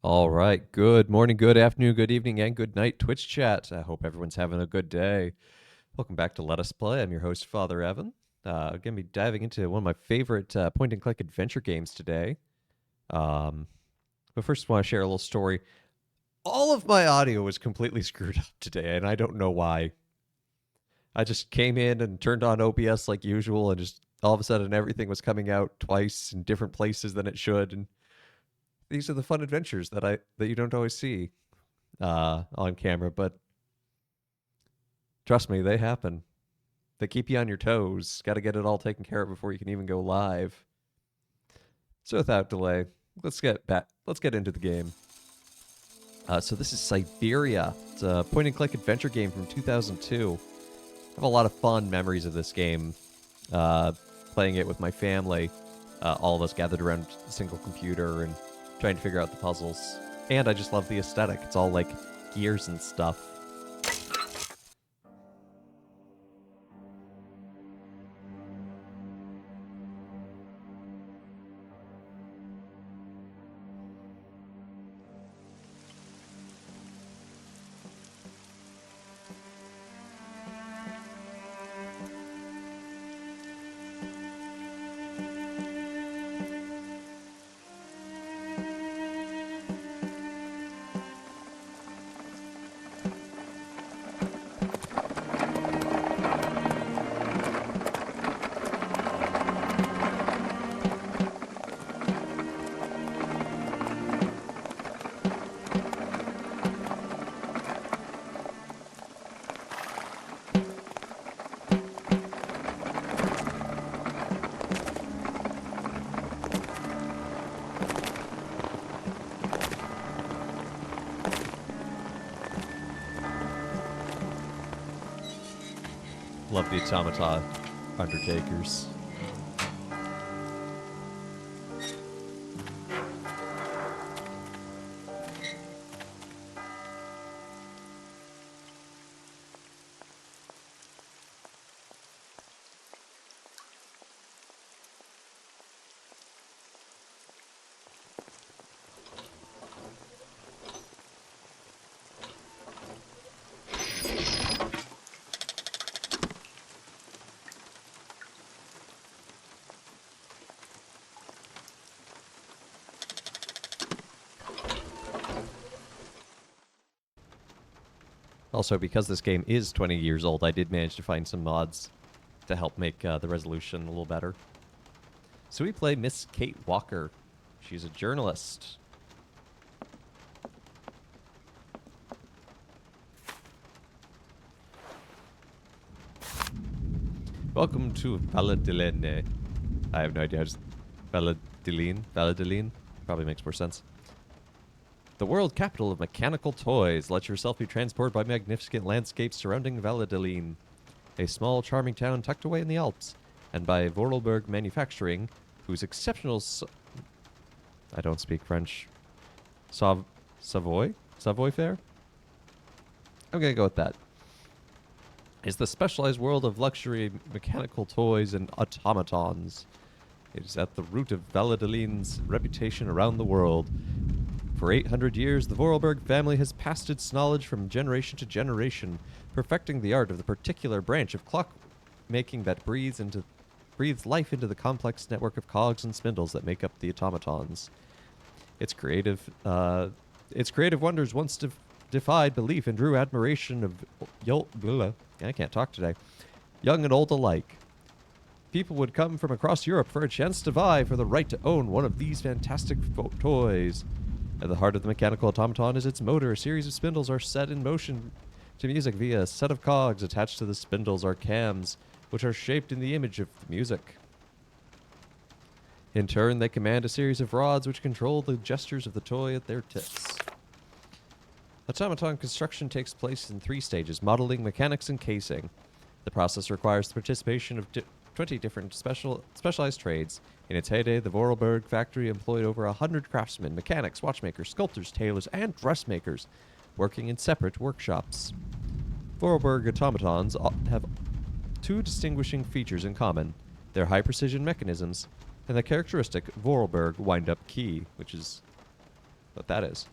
All right. Good morning, good afternoon, good evening, and good night, Twitch chat. I hope everyone's having a good day. Welcome back to Let Us Play. I'm your host, Father Evan. I'm going to be diving into one of my favorite point and click adventure games today. But first, I want to share a little story. All of my audio was completely screwed up today, and I don't know why. I just came in and turned on OBS like usual, and just all of a sudden everything was coming out twice in different places than it should. And these are the fun adventures that you don't always see on camera, but trust me, they happen. They keep you on your toes. Got to get it all taken care of before you can even go live. So without delay, let's get back. Let's get into the game. So this is Syberia. It's a point-and-click adventure game from 2002. I have a lot of fond memories of this game. Playing it with my family, all of us gathered around a single computer and trying to figure out the puzzles. And I just love the aesthetic. It's all like gears and stuff. Love the automata undertakers. Also, because this game is 20 years old, I did manage to find some mods to help make the resolution a little better. So we play Miss Kate Walker. She's a journalist. Welcome to Valladolid. I have no idea how to... Valladolid? Probably makes more sense. The world capital of mechanical toys. Let yourself be transported by magnificent landscapes surrounding Valladolid, a small, charming town tucked away in the Alps, and by Vorarlberg Manufacturing, whose exceptional... I don't speak French. Savoy Fair? I'm gonna go with that. Is the specialized world of luxury mechanical toys and automatons. It is at the root of Valladolid's reputation around the world. For 800 years, the Vorarlberg family has passed its knowledge from generation to generation, perfecting the art of the particular branch of clockmaking that breathes life into the complex network of cogs and spindles that make up the automatons. Its creative wonders once defied belief and drew admiration of I can't talk today. Young and old alike. People would come from across Europe for a chance to vie for the right to own one of these fantastic toys. At the heart of the mechanical automaton is its motor. A series of spindles are set in motion to music via a set of cogs. Attached to the spindles are cams, which are shaped in the image of the music. In turn, they command a series of rods which control the gestures of the toy at their tips. Automaton construction takes place in 3 stages: modeling, mechanics, and casing. The process requires the participation of 20 different specialized trades. In its heyday, the Vorarlberg factory employed over 100 craftsmen, mechanics, watchmakers, sculptors, tailors, and dressmakers, working in separate workshops. Vorarlberg automatons have 2 distinguishing features in common: their high-precision mechanisms and the characteristic Vorarlberg wind-up key, which is what that is.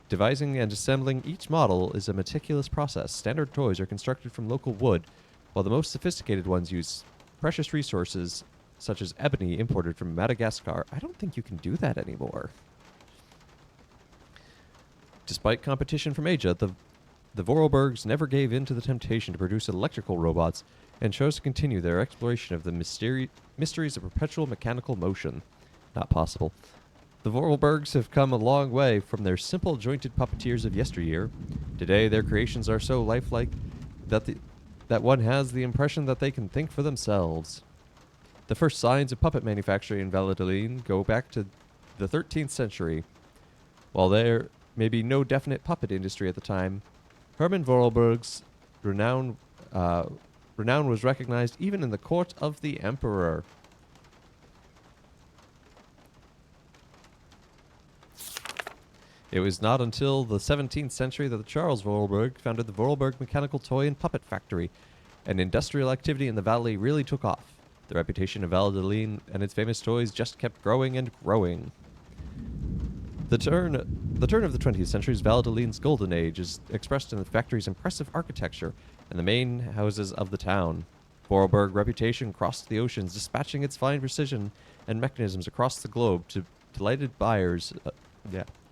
Devising and assembling each model is a meticulous process. Standard toys are constructed from local wood, while the most sophisticated ones use precious resources such as ebony imported from Madagascar. I don't think you can do that anymore. Despite competition from Asia, the Vorarlbergs never gave in to the temptation to produce electrical robots and chose to continue their exploration of the mysteries of perpetual mechanical motion. Not possible. The Vorarlbergs have come a long way from their simple jointed puppeteers of yesteryear. Today, their creations are so lifelike that one has the impression that they can think for themselves. The first signs of puppet manufacturing in Valladolid go back to the 13th century. While there may be no definite puppet industry at the time, Hermann Vorarlberg's renown was recognized even in the court of the emperor. It was not until the 17th century that Charles Vorarlberg founded the Vorarlberg Mechanical Toy and Puppet Factory, and industrial activity in the valley really took off. The reputation of Valladolid and its famous toys just kept growing and growing. The turn of the 20th century's Valladolid's golden age is expressed in the factory's impressive architecture and the main houses of the town. Vorarlberg's reputation crossed the oceans, dispatching its fine precision and mechanisms across the globe to delighted buyers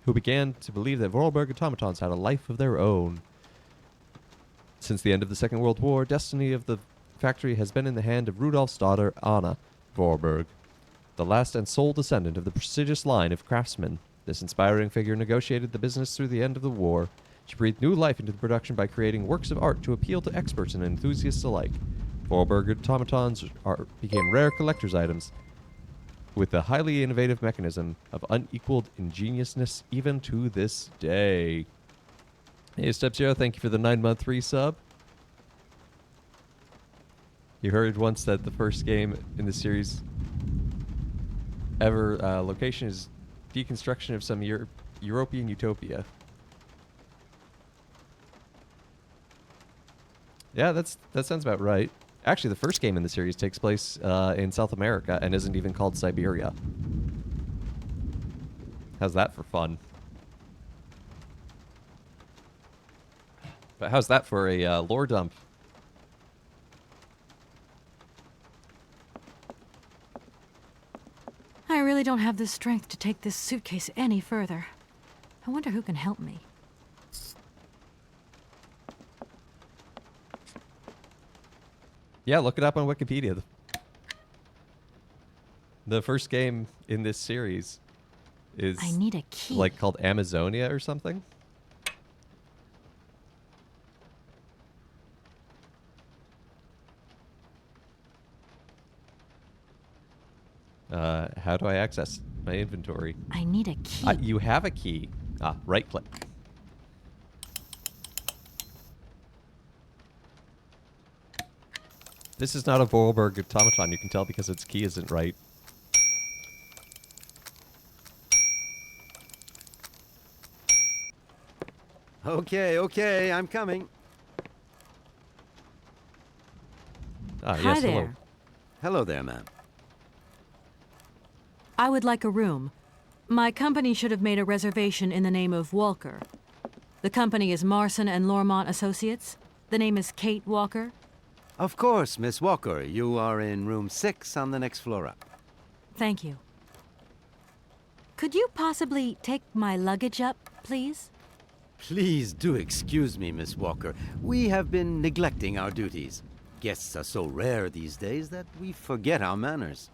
who began to believe that Vorarlberg automatons had a life of their own. Since the end of the Second World War, destiny of the factory has been in the hand of Rudolf's daughter, Anna Vorarlberg, the last and sole descendant of the prestigious line of craftsmen. This inspiring figure negotiated the business through the end of the war. She breathed new life into the production by creating works of art to appeal to experts and enthusiasts alike. Vorarlberg automatons became rare collector's items, with a highly innovative mechanism of unequaled ingeniousness even to this day. Hey, Step Zero, thank you for the 9-month resub. You heard once that the first game in the series ever location is deconstruction of some European utopia. Yeah, that sounds about right. Actually, the first game in the series takes place in South America and isn't even called Syberia. How's that for fun? But how's that for a lore dump? I really don't have the strength to take this suitcase any further. I wonder who can help me. Yeah, look it up on Wikipedia. The first game in this series is I need a key. like called Amazonia or something. How do I access my inventory? I need a key. You have a key. Right click. This is not a Vorarlberg automaton, you can tell because its key isn't right. Okay, I'm coming. Yes, Hi hello. there. Hello there, ma'am. I would like a room. My company should have made a reservation in the name of Walker. The company is Marson and Lormont Associates. The name is Kate Walker. Of course, Miss Walker. You are in room 6 on the next floor up. Thank you. Could you possibly take my luggage up, please? Please do excuse me, Miss Walker. We have been neglecting our duties. Guests are so rare these days that we forget our manners.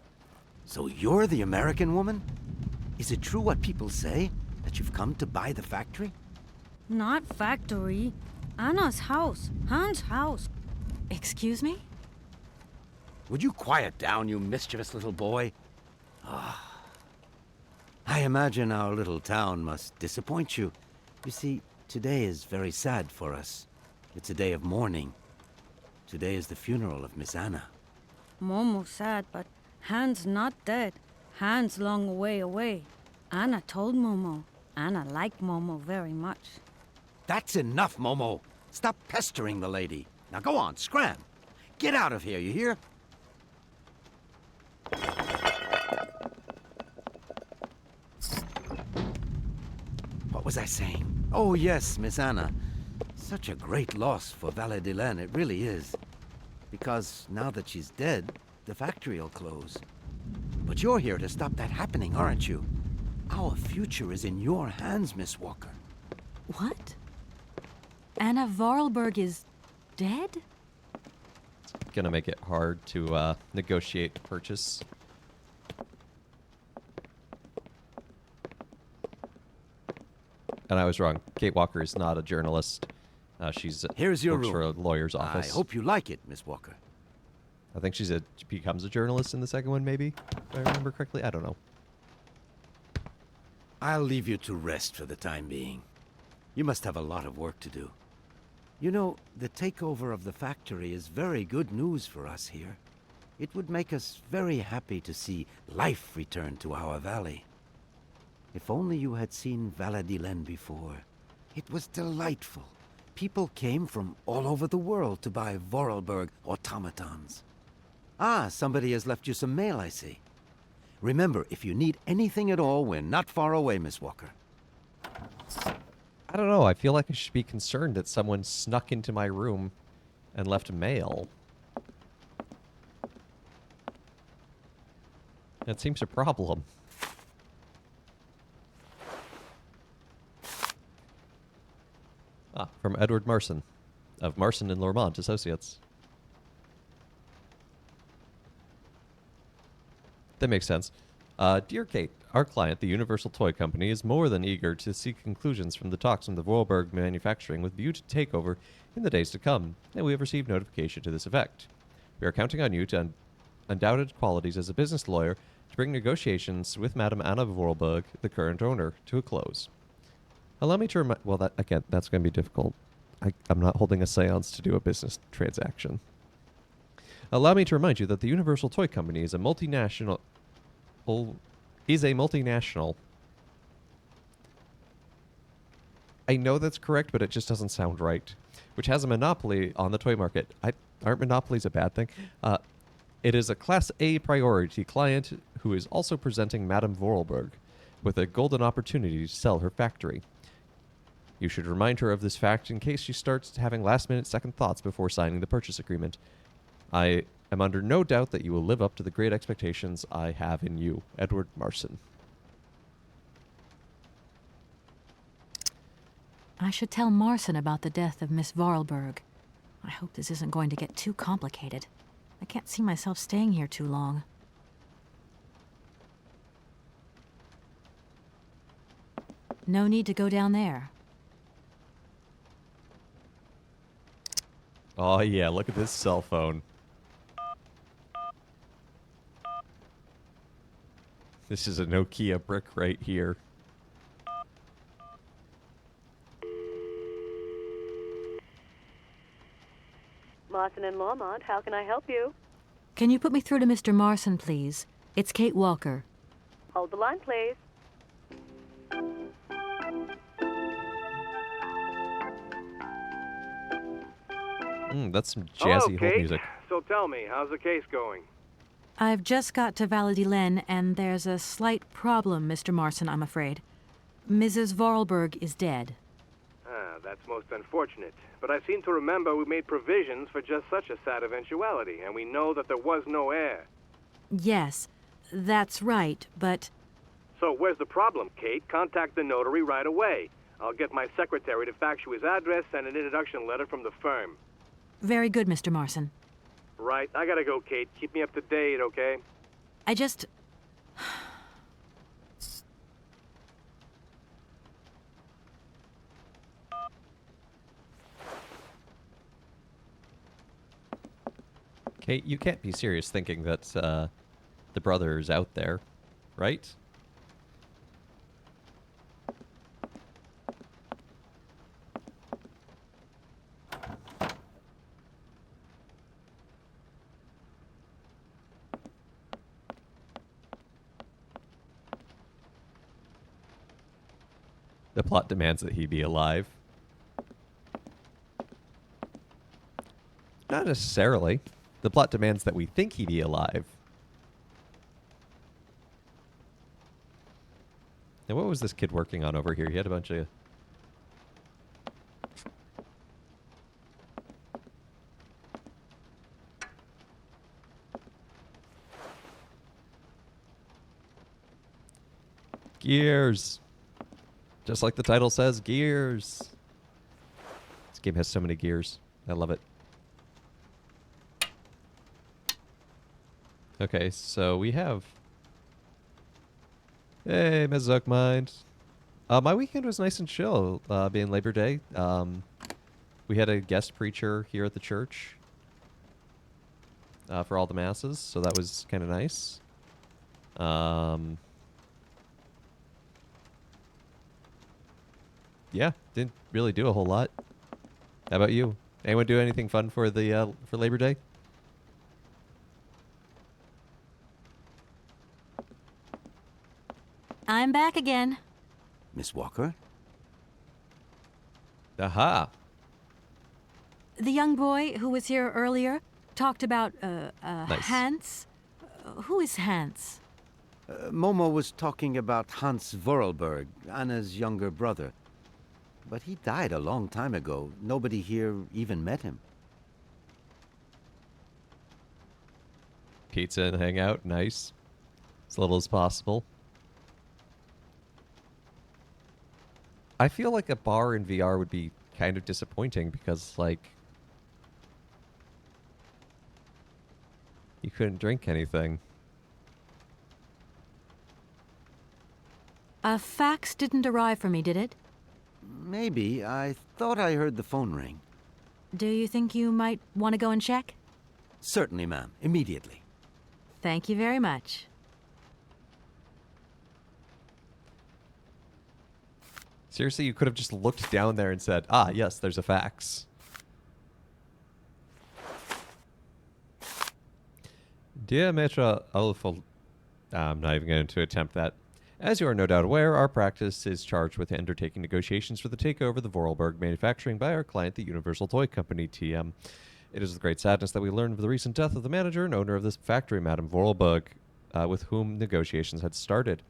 So you're the American woman? Is it true what people say, that you've come to buy the factory? Not factory. Anna's house. Hans' house. Excuse me? Would you quiet down, you mischievous little boy? I imagine our little town must disappoint you. You see, today is very sad for us. It's a day of mourning. Today is the funeral of Miss Anna. Momo sad, but Hans not dead. Hans long way away. Anna told Momo. Anna liked Momo very much. That's enough, Momo. Stop pestering the lady. Now go on, scram. Get out of here, you hear? was I saying? Oh, yes, Miss Anna. Such a great loss for Valadilene, it really is. Because now that she's dead, the factory'll close. But you're here to stop that happening, aren't you? Our future is in your hands, Miss Walker. What? Anna Vorarlberg is dead? Gonna make it hard to negotiate purchase. And I was wrong. Kate Walker is not a journalist. She's Here's your works for a room. lawyer's office. I hope you like it, Miss Walker. I think she becomes a journalist in the second one, maybe? If I remember correctly. I don't know. I'll leave you to rest for the time being. You must have a lot of work to do. You know, the takeover of the factory is very good news for us here. It would make us very happy to see life return to our valley. If only you had seen Valadilene before. It was delightful. People came from all over the world to buy Vorarlberg automatons. Ah, somebody has left you some mail, I see. Remember, if you need anything at all, we're not far away, Miss Walker. I don't know. I feel like I should be concerned that someone snuck into my room and left mail. That seems a problem. Ah, from Edward Marson of Marson and Lormont Associates. That makes sense. Dear Kate, our client, the Universal Toy Company, is more than eager to seek conclusions from the talks from the Vorarlberg manufacturing with view to takeover in the days to come, and we have received notification to this effect. We are counting on you to undoubted qualities as a business lawyer to bring negotiations with Madame Anna Vorarlberg, the current owner, to a close. Allow me to remind... Well, that's going to be difficult. I'm not holding a seance to do a business transaction. Allow me to remind you that the Universal Toy Company is a multinational... I know that's correct, but it just doesn't sound right. Which has a monopoly on the toy market. Aren't monopolies a bad thing? It is a Class A priority client who is also presenting Madame Vorarlberg with a golden opportunity to sell her factory. You should remind her of this fact in case she starts having last-minute second thoughts before signing the purchase agreement. I am under no doubt that you will live up to the great expectations I have in you, Edward Marson. I should tell Marson about the death of Miss Vorarlberg. I hope this isn't going to get too complicated. I can't see myself staying here too long. No need to go down there. Oh yeah, look at this cell phone. This is a Nokia brick right here. Marson and Lormont, how can I help you? Can you put me through to Mr. Marson, please? It's Kate Walker. Hold the line, please. That's some Hello, jazzy hold Kate. music. So tell me, how's the case going? I've just got to Valadilene, and there's a slight problem, Mr. Marson, I'm afraid. Mrs. Vorarlberg is dead. Ah, that's most unfortunate. But I seem to remember we made provisions for just such a sad eventuality, and we know that there was no heir. Yes, that's right, but... So where's the problem, Kate? Contact the notary right away. I'll get my secretary to fax you his address and an introduction letter from the firm. Very good, Mr. Marson. Right, I gotta go, Kate. Keep me up to date, okay? I just... Kate, you can't be serious thinking that the brother is out there, right? The plot demands that he be alive. Not necessarily. The plot demands that we think he be alive. Now, what was this kid working on over here? He had a bunch of Gears. Just like the title says, gears. This game has so many gears. I love it. Okay, so we have... Hey, Ms. Zuckmind. My weekend was nice and chill, being Labor Day. We had a guest preacher here at the church for all the masses, so that was kind of nice. Yeah, didn't really do a whole lot. How about you? Anyone do anything fun for the for Labor Day? I'm back again. Miss Walker? Aha! The young boy who was here earlier talked about, Nice. Hans. Who is Hans? Momo was talking about Hans Vorarlberg, Anna's younger brother. But he died a long time ago. Nobody here even met him. Pizza and hang out, nice. As little as possible. I feel like a bar in VR would be kind of disappointing because, like, you couldn't drink anything. A fax didn't arrive for me, did it? Maybe. I thought I heard the phone ring. Do you think you might want to go and check? Certainly, ma'am. Immediately. Thank you very much. Seriously, you could have just looked down there and said, ah, yes, there's a fax. Dear Maitre Ulfel, I'm not even going to attempt that. As you are no doubt aware, our practice is charged with undertaking negotiations for the takeover of the Vorarlberg manufacturing by our client, the Universal Toy Company, TM. It is with great sadness that we learn of the recent death of the manager and owner of this factory, Madame Vorarlberg, with whom negotiations had started.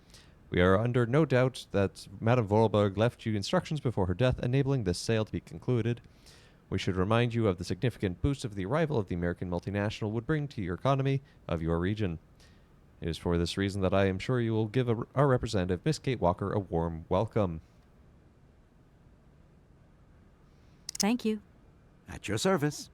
We are under no doubt that Madame Vorarlberg left you instructions before her death, enabling this sale to be concluded. We should remind you of the significant boost of the arrival of the American multinational would bring to your economy of your region. It is for this reason that I am sure you will give our representative, Miss Kate Walker, a warm welcome. Thank you. At your service.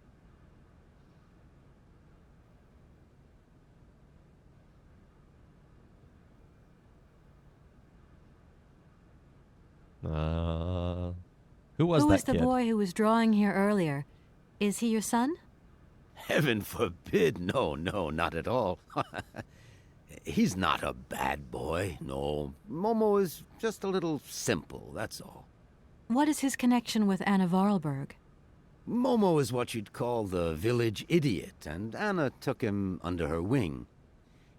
Who was Who that was the kid? boy who was drawing here earlier? Is he your son? Heaven forbid. No, not at all. He's not a bad boy, no. Momo is just a little simple, that's all. What is his connection with Anna Vorarlberg? Momo is what you'd call the village idiot, and Anna took him under her wing.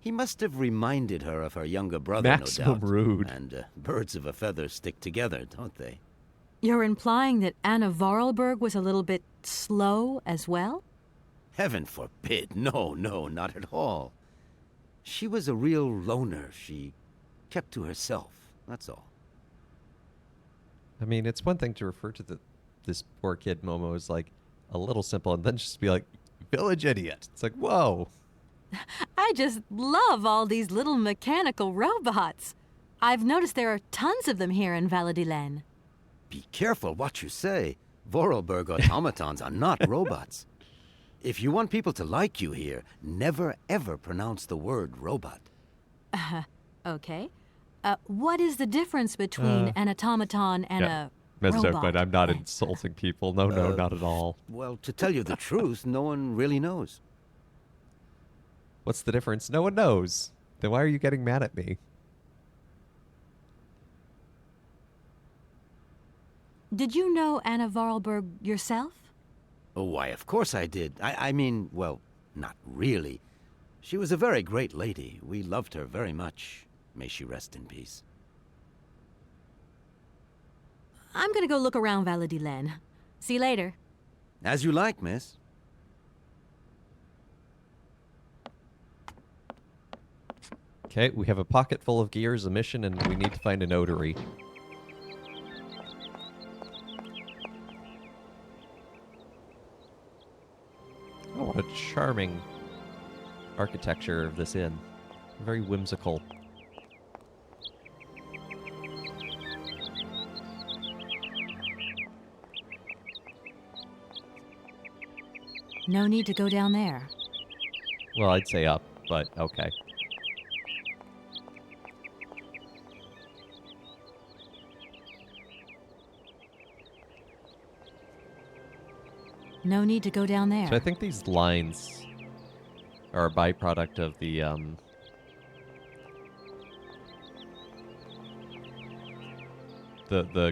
He must have reminded her of her younger brother, Maximum no doubt. rude. And birds of a feather stick together, don't they? You're implying that Anna Vorarlberg was a little bit slow as well? Heaven forbid. No, not at all. She was a real loner. She kept to herself, that's all. I mean, it's one thing to refer to this poor kid, Momo, as like a little simple, and then just be like, village idiot. It's like, whoa. I just love all these little mechanical robots. I've noticed there are tons of them here in Valladolid. Be careful what you say. Vorarlberg automatons are not robots. If you want people to like you here, never ever pronounce the word robot. Okay. What is the difference between an automaton and a robot? But I'm not insulting people. No, not at all. Well, to tell you the truth, no one really knows. What's the difference? No one knows. Then why are you getting mad at me? Did you know Anna Vorarlberg yourself? Oh, why, of course I did. I mean, well, not really. She was a very great lady. We loved her very much. May she rest in peace. I'm gonna go look around Valladolid. See you later. As you like, miss. Okay, we have a pocket full of gears, a mission, and we need to find a notary. Oh, what a charming architecture of this inn. Very whimsical. No need to go down there. Well, I'd say up, but okay. No need to go down there. So I think these lines are a byproduct of the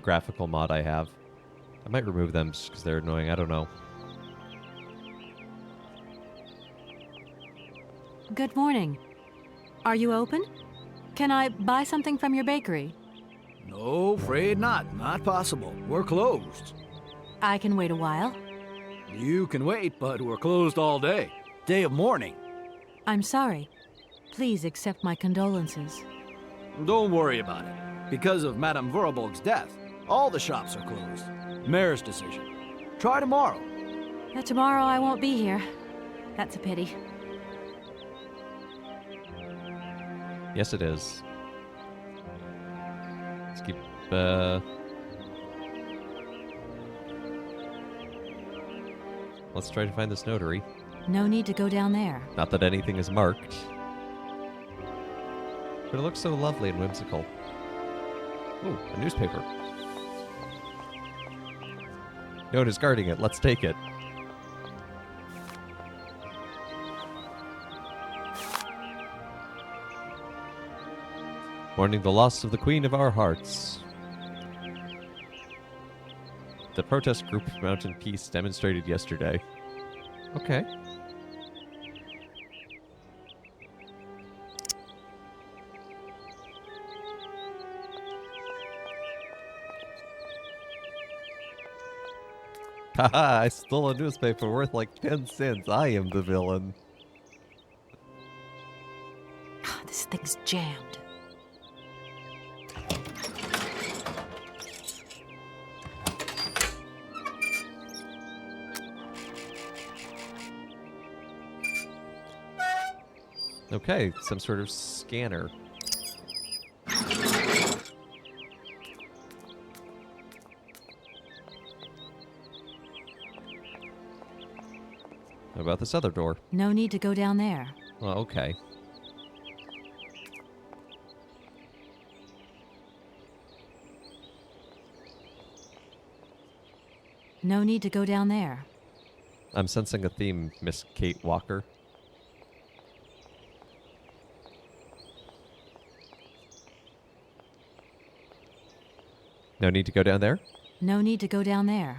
graphical mod I have. I might remove them just because they're annoying. I don't know. Good morning. Are you open? Can I buy something from your bakery? No, afraid not. Not possible. We're closed. I can wait a while. You can wait, but we're closed all day. Day of mourning. I'm sorry. Please accept my condolences. Don't worry about it. Because of Madame Vorarlberg's death, all the shops are closed. Mayor's decision. Try tomorrow. Tomorrow I won't be here. That's a pity. Yes, it is. Let's keep, Let's try to find this notary. No need to go down there. Not that anything is marked. But it looks so lovely and whimsical. Ooh, a newspaper. No one is guarding it. Let's take it. Mourning the loss of the queen of our hearts. The protest group Mountain Peace demonstrated yesterday. Okay. Haha, I stole a newspaper worth like 10 cents. I am the villain. This thing's jammed. Okay, some sort of scanner. What about this other door? No need to go down there. Well, okay. No need to go down there. I'm sensing a theme, Miss Kate Walker. No need to go down there? No need to go down there.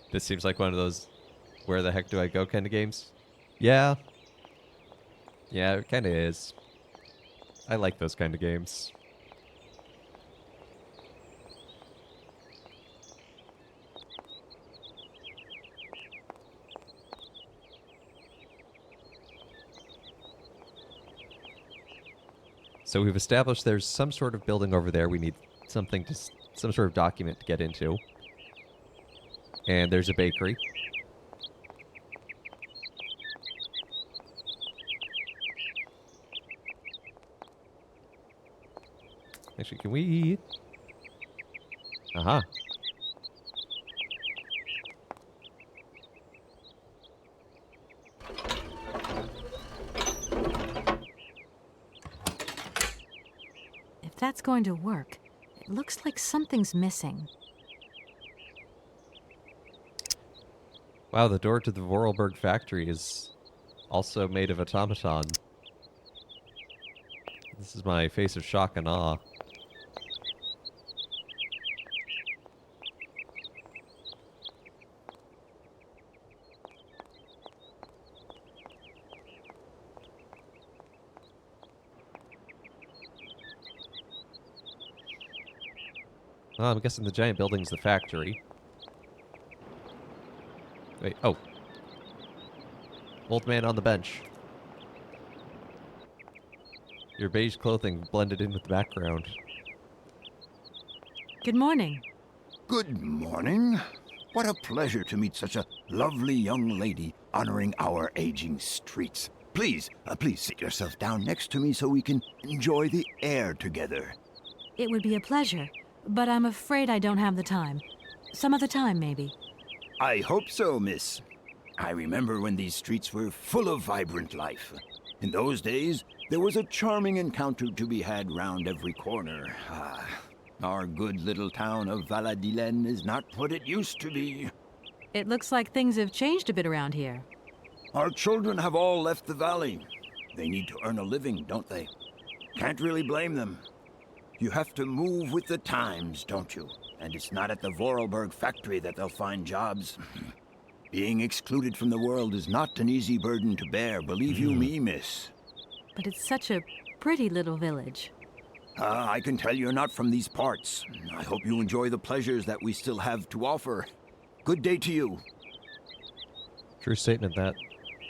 This seems like one of those where the heck do I go kind of games. Yeah. Yeah, it kind of is. I like those kind of games. So we've established there's some sort of building over there. We need something to, some sort of document to get into. And there's a bakery. Actually, can we... Aha. If that's going to work, it looks like something's missing. Wow, the door to the Vorarlberg factory is also made of automaton. This is my face of shock and awe. Well, I'm guessing the giant building's the factory. Wait, oh. Old man on the bench. Your beige clothing blended in with the background. Good morning. Good morning. What a pleasure to meet such a lovely young lady honoring our aging streets. Please sit yourself down next to me so we can enjoy the air together. It would be a pleasure, but I'm afraid I don't have the time. Some other time, maybe. I hope so, miss. I remember when these streets were full of vibrant life. In those days, there was a charming encounter to be had round every corner. Our good little town of Valladolid is not what it used to be. It looks like things have changed a bit around here. Our children have all left the valley. They need to earn a living, don't they? Can't really blame them. You have to move with the times, don't you? And it's not at the Vorarlberg factory that they'll find jobs. Being excluded from the world is not an easy burden to bear, believe you me, miss. But it's such a pretty little village. I can tell you're not from these parts. I hope you enjoy the pleasures that we still have to offer. Good day to you. True statement, that.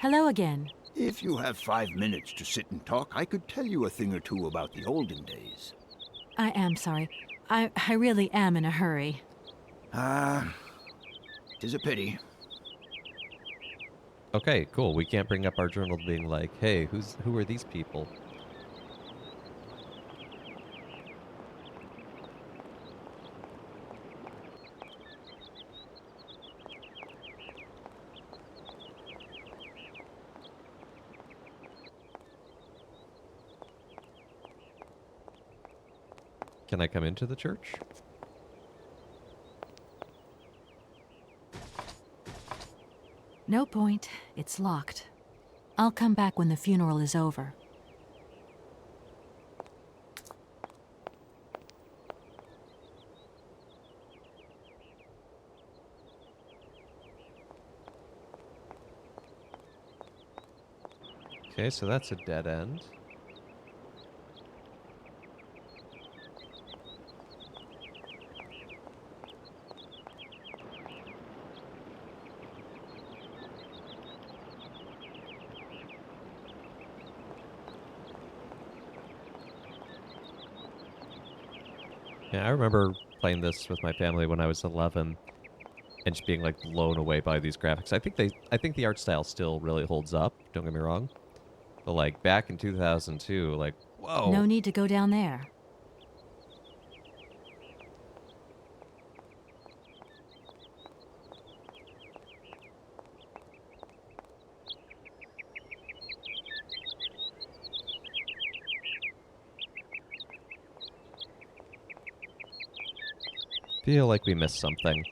Hello again. If you have 5 minutes to sit and talk, I could tell you a thing or two about the olden days. I am sorry. I really am in a hurry. Tis a pity. Okay, cool. We can't bring up our journal being like, hey, who are these people? Can I come into the church? No point. It's locked. I'll come back when the funeral is over. Okay, so that's a dead end. Yeah, I remember playing this with my family when I was 11 and just being like blown away by these graphics. I think the art style still really holds up, don't get me wrong. But like back in 2002, like, whoa. No need to go down there. Feel like we missed something.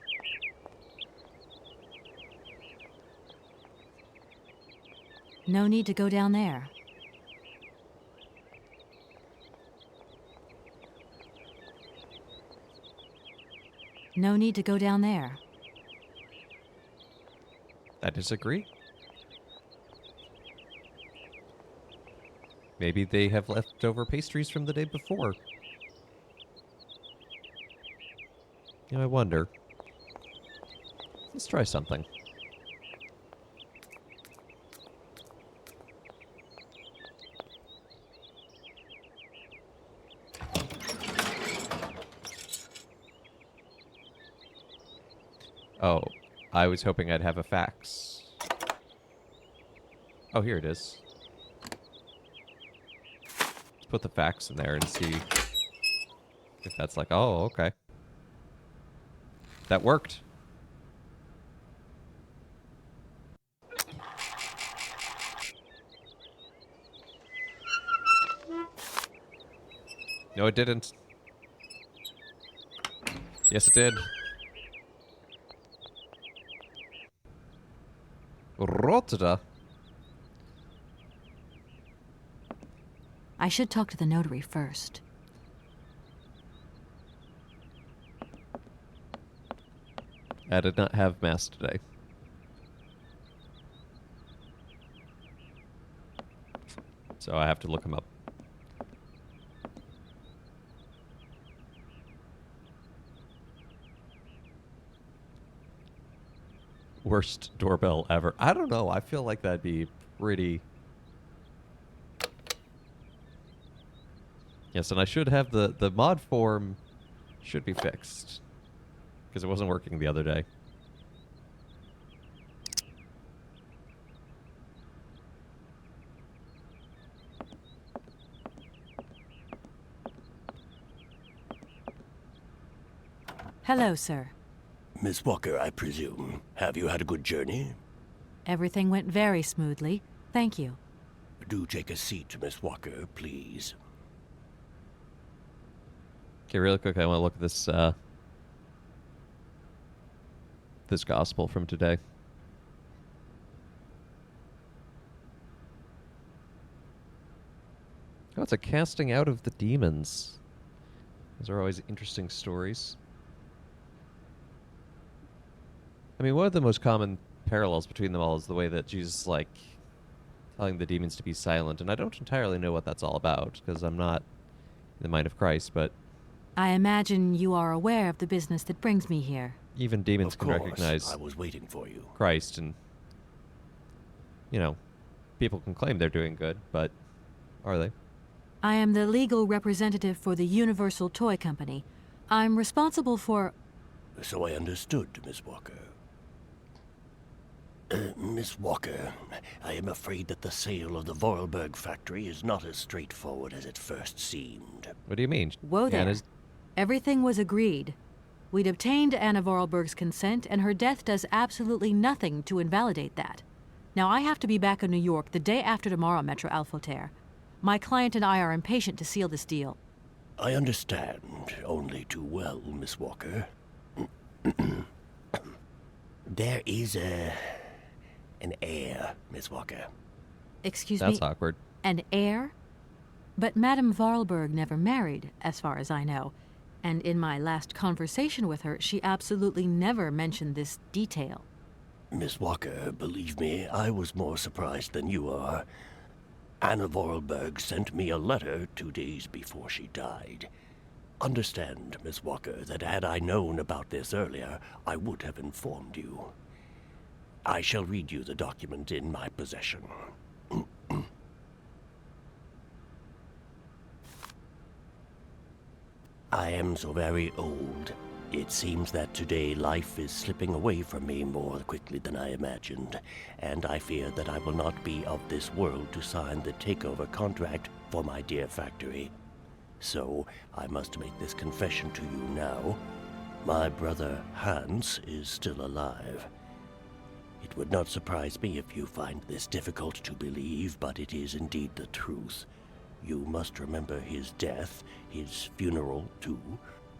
No need to go down there. No need to go down there. I disagree. Maybe they have leftover pastries from the day before. You know, I wonder. Let's try something. Oh, I was hoping I'd have a fax. Oh, here it is. Let's put the fax in there and see if that's like, oh, okay. That worked. No, it didn't. Yes, it did. Rotterdam. I should talk to the notary first. I did not have mass today. So I have to look him up. Worst doorbell ever. I don't know. I feel like that'd be pretty... Yes, and I should have the mod form should be fixed. Because it wasn't working the other day. Hello, sir. Miss Walker, I presume. Have you had a good journey? Everything went very smoothly. Thank you. Do take a seat, Miss Walker, please. Okay, really quick, I want to look at this, this gospel from today. Oh, it's a casting out of the demons. Those are always interesting stories. I mean, one of the most common parallels between them all is the way that Jesus is, like, telling the demons to be silent. And I don't entirely know what that's all about, because I'm not in the mind of Christ, but... I imagine you are aware of the business that brings me here. Even demons Of can course, recognize I was waiting for you. Christ, and, you know, people can claim they're doing good, but are they? I am the legal representative for the Universal Toy Company. I'm responsible for... So I understood, Miss Walker. Miss Walker, I am afraid that the sale of the Vorarlberg factory is not as straightforward as it first seemed. What do you mean? Whoa there. Anna's... Everything was agreed. We'd obtained Anna Vorarlberg's consent, and her death does absolutely nothing to invalidate that. Now, I have to be back in New York the day after tomorrow, Metro Alphoter. My client and I are impatient to seal this deal. I understand only too well, Miss Walker. There is an heir, Miss Walker. Excuse That's me? awkward. An heir? But Madame Vorarlberg never married, as far as I know. And in my last conversation with her, she absolutely never mentioned this detail. Miss Walker, believe me, I was more surprised than you are. Anna Vorarlberg sent me a letter 2 days before she died. Understand, Miss Walker, that had I known about this earlier, I would have informed you. I shall read you the document in my possession. I am so very old. It seems that today life is slipping away from me more quickly than I imagined, and I fear that I will not be of this world to sign the takeover contract for my dear factory. So, I must make this confession to you now. My brother Hans is still alive. It would not surprise me if you find this difficult to believe, but it is indeed the truth. You must remember his death, his funeral too.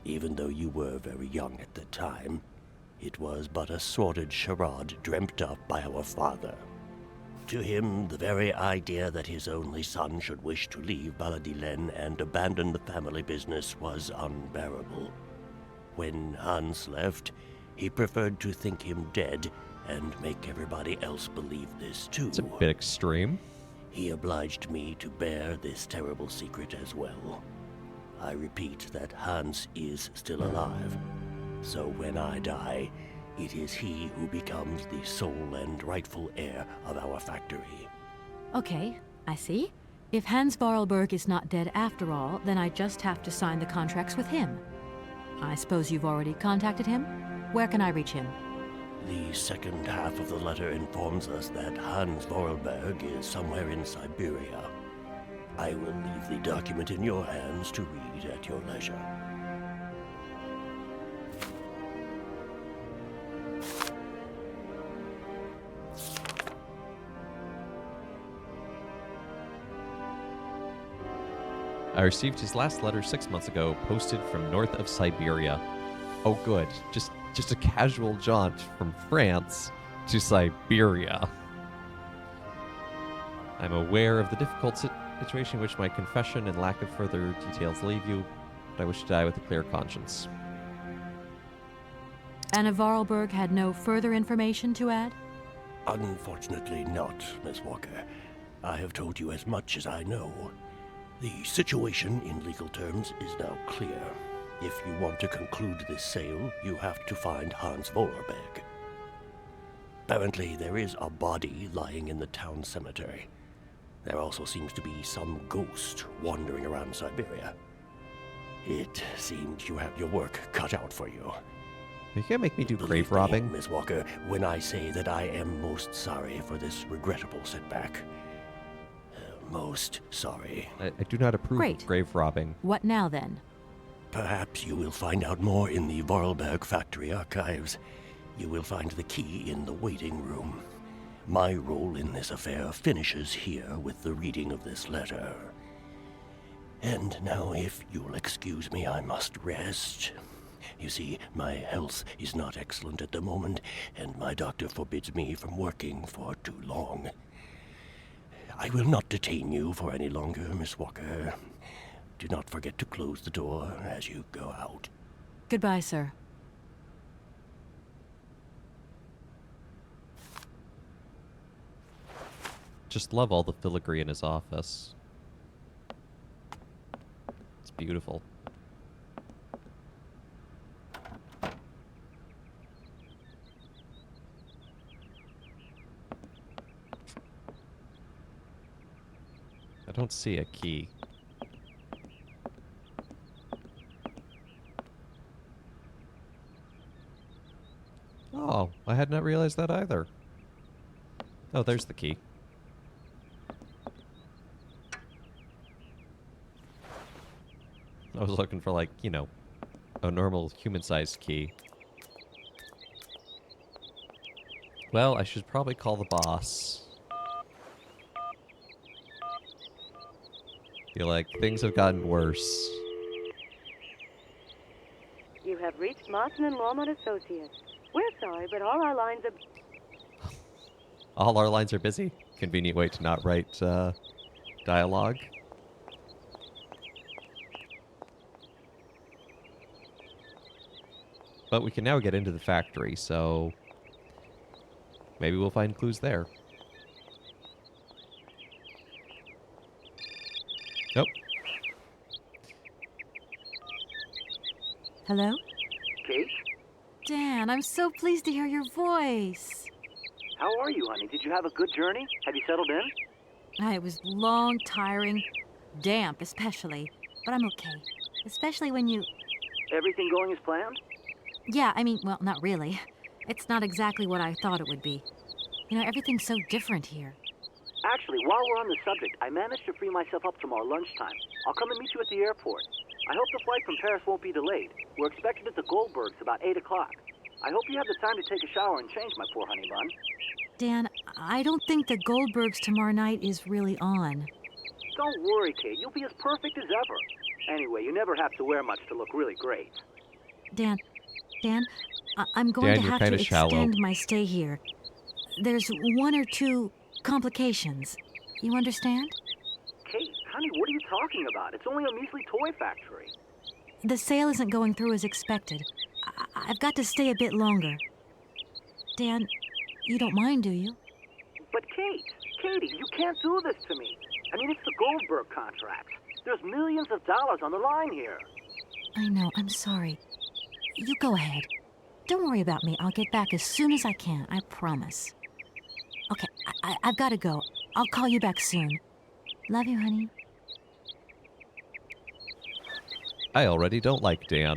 Even though you were very young at the time, it was but a sordid charade dreamt up by our father. To him, the very idea that his only son should wish to leave Baladilen and abandon the family business was unbearable. When Hans left, he preferred to think him dead and make everybody else believe this too. It's a bit extreme. He obliged me to bear this terrible secret as well. I repeat that Hans is still alive, so when I die, it is he who becomes the sole and rightful heir of our factory. Okay, I see. If Hans Vorarlberg is not dead after all, then I just have to sign the contracts with him. I suppose you've already contacted him? Where can I reach him? The second half of the letter informs us that Hans Vorarlberg is somewhere in Syberia. I will leave the document in your hands to read at your leisure. I received his last letter 6 months ago, posted from north of Syberia. Oh, good. Just a casual jaunt from France to Syberia. I'm aware of the difficult situation in which my confession and lack of further details leave you, but I wish to die with a clear conscience. Anna Vorarlberg had no further information to add? Unfortunately not, Miss Walker. I have told you as much as I know. The situation, in legal terms, is now clear. If you want to conclude this sale, you have to find Hans Vorarlberg. Apparently, there is a body lying in the town cemetery. There also seems to be some ghost wandering around Syberia. It seems you have your work cut out for you. You can't make me do Believe grave me, robbing. Miss Walker, when I say that I am most sorry for this regrettable setback. Most sorry. I do not approve Great. of grave robbing. What now, then? Perhaps you will find out more in the Vorarlberg factory archives. You will find the key in the waiting room. My role in this affair finishes here with the reading of this letter. And now, if you'll excuse me, I must rest. You see, my health is not excellent at the moment, and my doctor forbids me from working for too long. I will not detain you for any longer, Miss Walker. Do not forget to close the door as you go out. Goodbye, sir. Just love all the filigree in his office. It's beautiful. I don't see a key. Oh, I had not realized that either. Oh, there's the key. I was looking for, like, you know, a normal human-sized key. Well, I should probably call the boss. Feel like things have gotten worse. You have reached Martin and Lawman Associates. We're sorry, but all our lines are... All our lines are busy. Convenient way to not write dialogue. But we can now get into the factory, so maybe we'll find clues there. Nope. Hello? Kate? Dan, I'm so pleased to hear your voice. How are you, honey? Did you have a good journey? Have you settled in? It was long, tiring, damp especially, but I'm okay. Especially when you... Everything going as planned? Yeah, I mean, well, not really. It's not exactly what I thought it would be. You know, everything's so different here. Actually, while we're on the subject, I managed to free myself up tomorrow lunchtime. I'll come and meet you at the airport. I hope the flight from Paris won't be delayed. We're expected at the Goldbergs about 8 o'clock. I hope you have the time to take a shower and change, my poor honey bun. Dan, I don't think the Goldbergs tomorrow night is really on. Don't worry, Kate. You'll be as perfect as ever. Anyway, you never have to wear much to look really great. Dan, I'm going Dan, to you're have to kinda shallow. extend my stay here. There's one or two complications. You understand? Kate, honey, what are you talking about? It's only a measly toy factory. The sale isn't going through as expected. I've got to stay a bit longer. Dan, you don't mind, do you? But Katie, you can't do this to me. I mean, it's the Goldberg contract. There's millions of dollars on the line here. I know, I'm sorry. You go ahead. Don't worry about me. I'll get back as soon as I can, I promise. Okay, I've got to go. I'll call you back soon. Love you, honey. I already don't like Dan.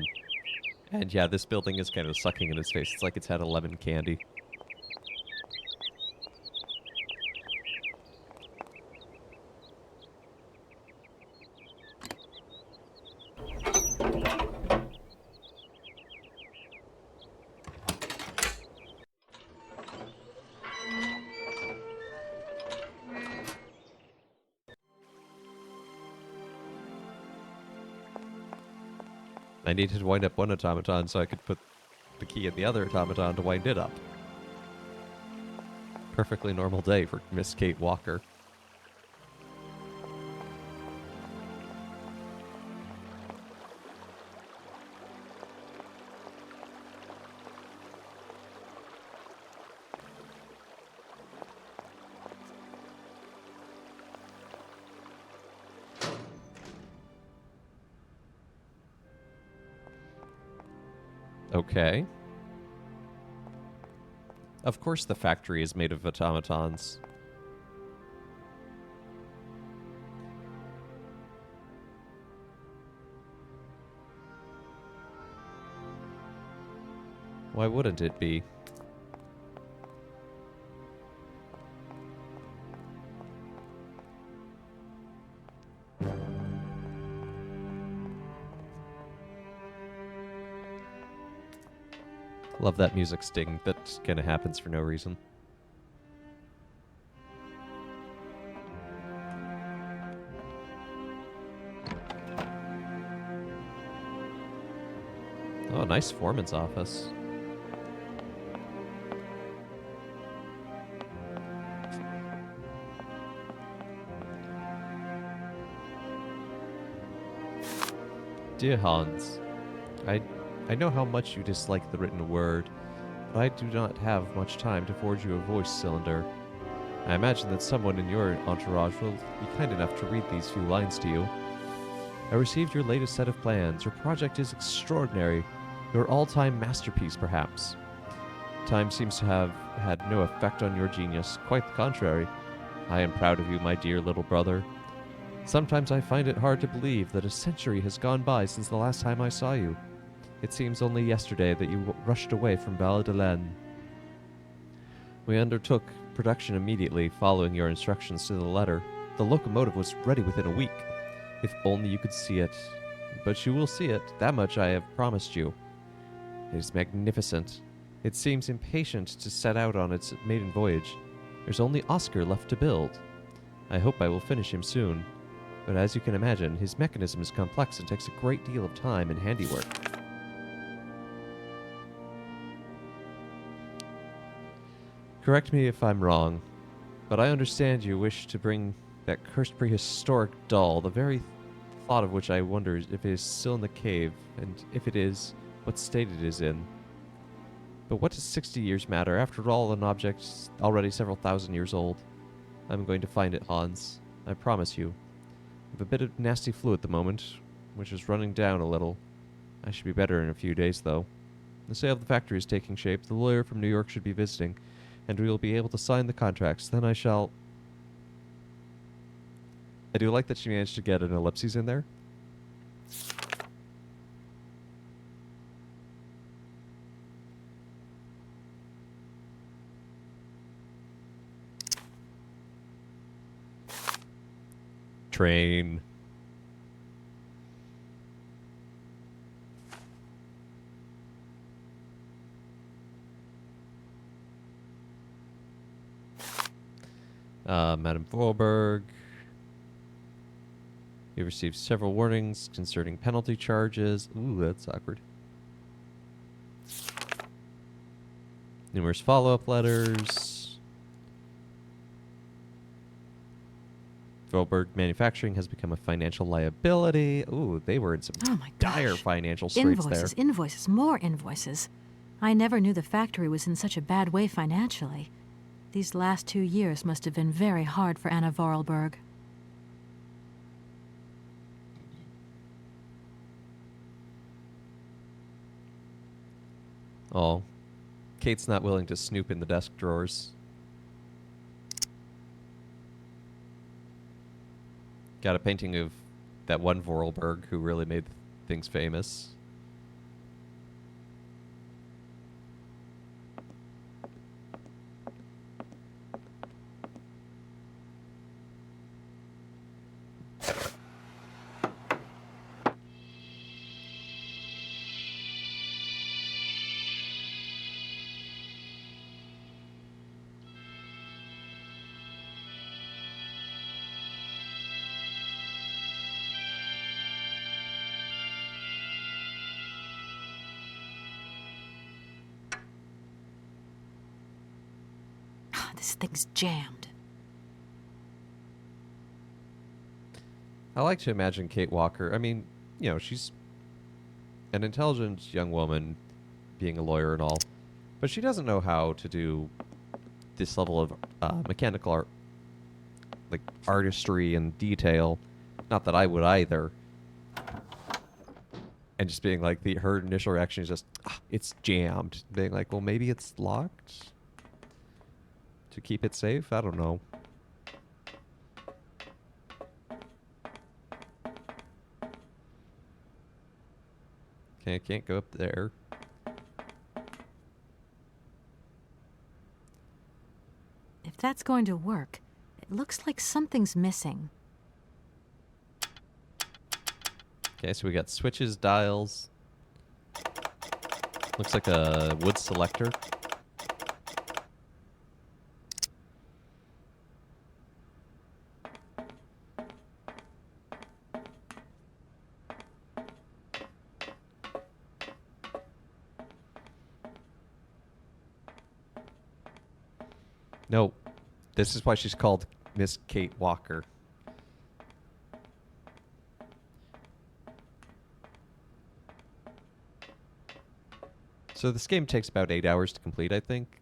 And yeah, this building is kind of sucking in his face. It's like it's had 11 candy. I needed to wind up one automaton so I could put the key in the other automaton to wind it up. Perfectly normal day for Miss Kate Walker. Okay. Of course the factory is made of automatons. Why wouldn't it be? Love that music sting that kind of happens for no reason. Oh, nice foreman's office. Dear Hans, I know how much you dislike the written word, but I do not have much time to forge you a voice cylinder. I imagine that someone in your entourage will be kind enough to read these few lines to you. I received your latest set of plans. Your project is extraordinary. Your all-time masterpiece, perhaps. Time seems to have had no effect on your genius. Quite the contrary. I am proud of you, my dear little brother. Sometimes I find it hard to believe that a century has gone by since the last time I saw you. It seems only yesterday that you rushed away from Val-de-Laine. We undertook production immediately following your instructions to the letter. The locomotive was ready within a week. If only you could see it. But you will see it, that much I have promised you. It is magnificent. It seems impatient to set out on its maiden voyage. There's only Oscar left to build. I hope I will finish him soon. But as you can imagine, his mechanism is complex and takes a great deal of time and handiwork. Correct me if I'm wrong, but I understand you wish to bring that cursed prehistoric doll, the very thought of which I wonder if it is still in the cave, and if it is, what state it is in. But what does 60 years matter? After all, an object already several thousand years old. I'm going to find it, Hans. I promise you. I have a bit of nasty flu at the moment, which is running down a little. I should be better in a few days, though. The sale of the factory is taking shape. The lawyer from New York should be visiting, and we will be able to sign the contracts. Then I shall... I do like that she managed to get an ellipses in there. Train. Madame Vorberg. You received several warnings concerning penalty charges. Ooh, that's awkward. Numerous follow-up letters. Vorberg Manufacturing has become a financial liability. Ooh, they were in some dire financial straits there. Invoices, more invoices. I never knew the factory was in such a bad way financially. These last 2 years must have been very hard for Anna Vorarlberg. Oh, Kate's not willing to snoop in the desk drawers. Got a painting of that one Vorarlberg who really made things famous. This thing's jammed. I like to imagine Kate Walker. I mean, you know, she's an intelligent young woman, being a lawyer and all, but she doesn't know how to do this level of mechanical art, like artistry and detail. Not that I would either. And just being like, her initial reaction is just, it's jammed. Being like, well, maybe it's locked? to keep it safe? I don't know. Okay, I can't go up there. If that's going to work, it looks like something's missing. Okay, so we got switches, dials. Looks like a wood selector. No, this is why she's called Miss Kate Walker. So this game takes about 8 hours to complete, I think.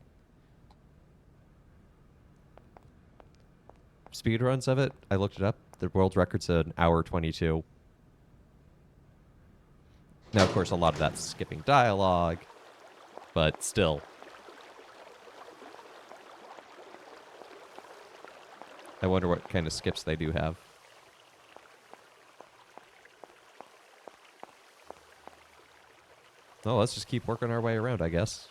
Speedruns of it, I looked it up. The world record's an hour 22. Now, of course, a lot of that's skipping dialogue, but still. I wonder what kind of skips they do have. Oh, let's just keep working our way around, I guess.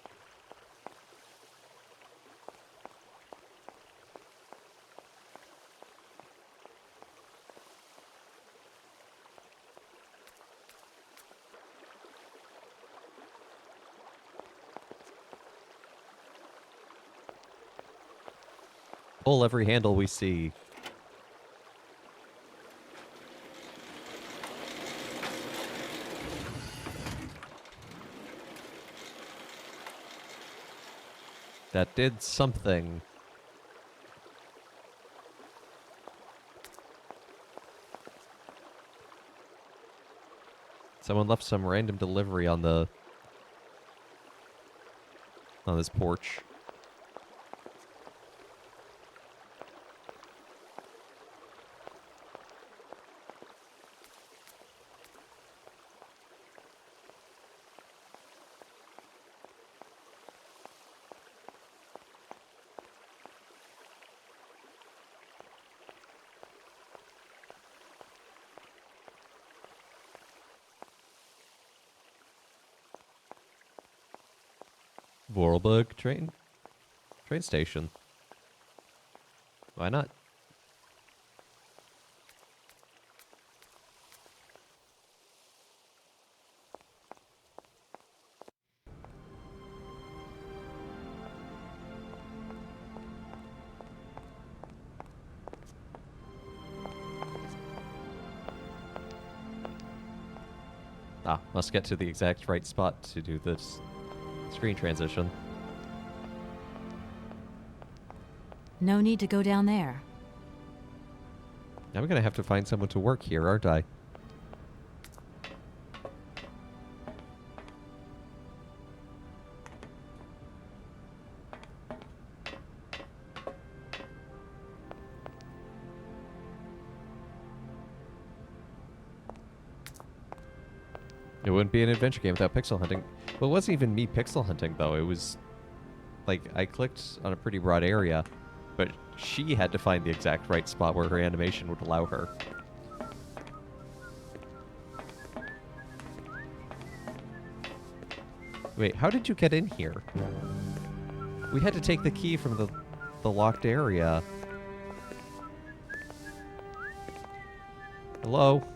Pull every handle we see. That did something. Someone left some random delivery on this porch. Vorarlberg train station. Why not? Ah, must get to the exact right spot to do this screen transition. No need to go down there. Now I'm gonna have to find someone to work here, aren't I? It wouldn't be an adventure game without pixel hunting. Well, it wasn't even me pixel hunting, though. It was, like, I clicked on a pretty broad area, but she had to find the exact right spot where her animation would allow her. Wait, how did you get in here? We had to take the key from the locked area. Hello?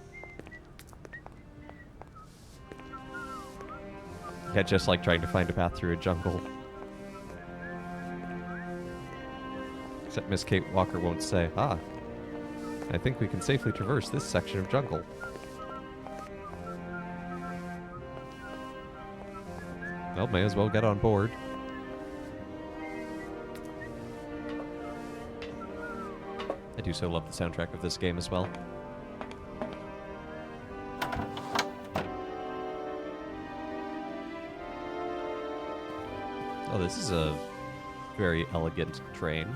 Yeah, just like trying to find a path through a jungle. Except Miss Kate Walker won't say, "Ah, I think we can safely traverse this section of jungle." Well, may as well get on board. I do so love the soundtrack of this game as well. Oh, this is a very elegant train.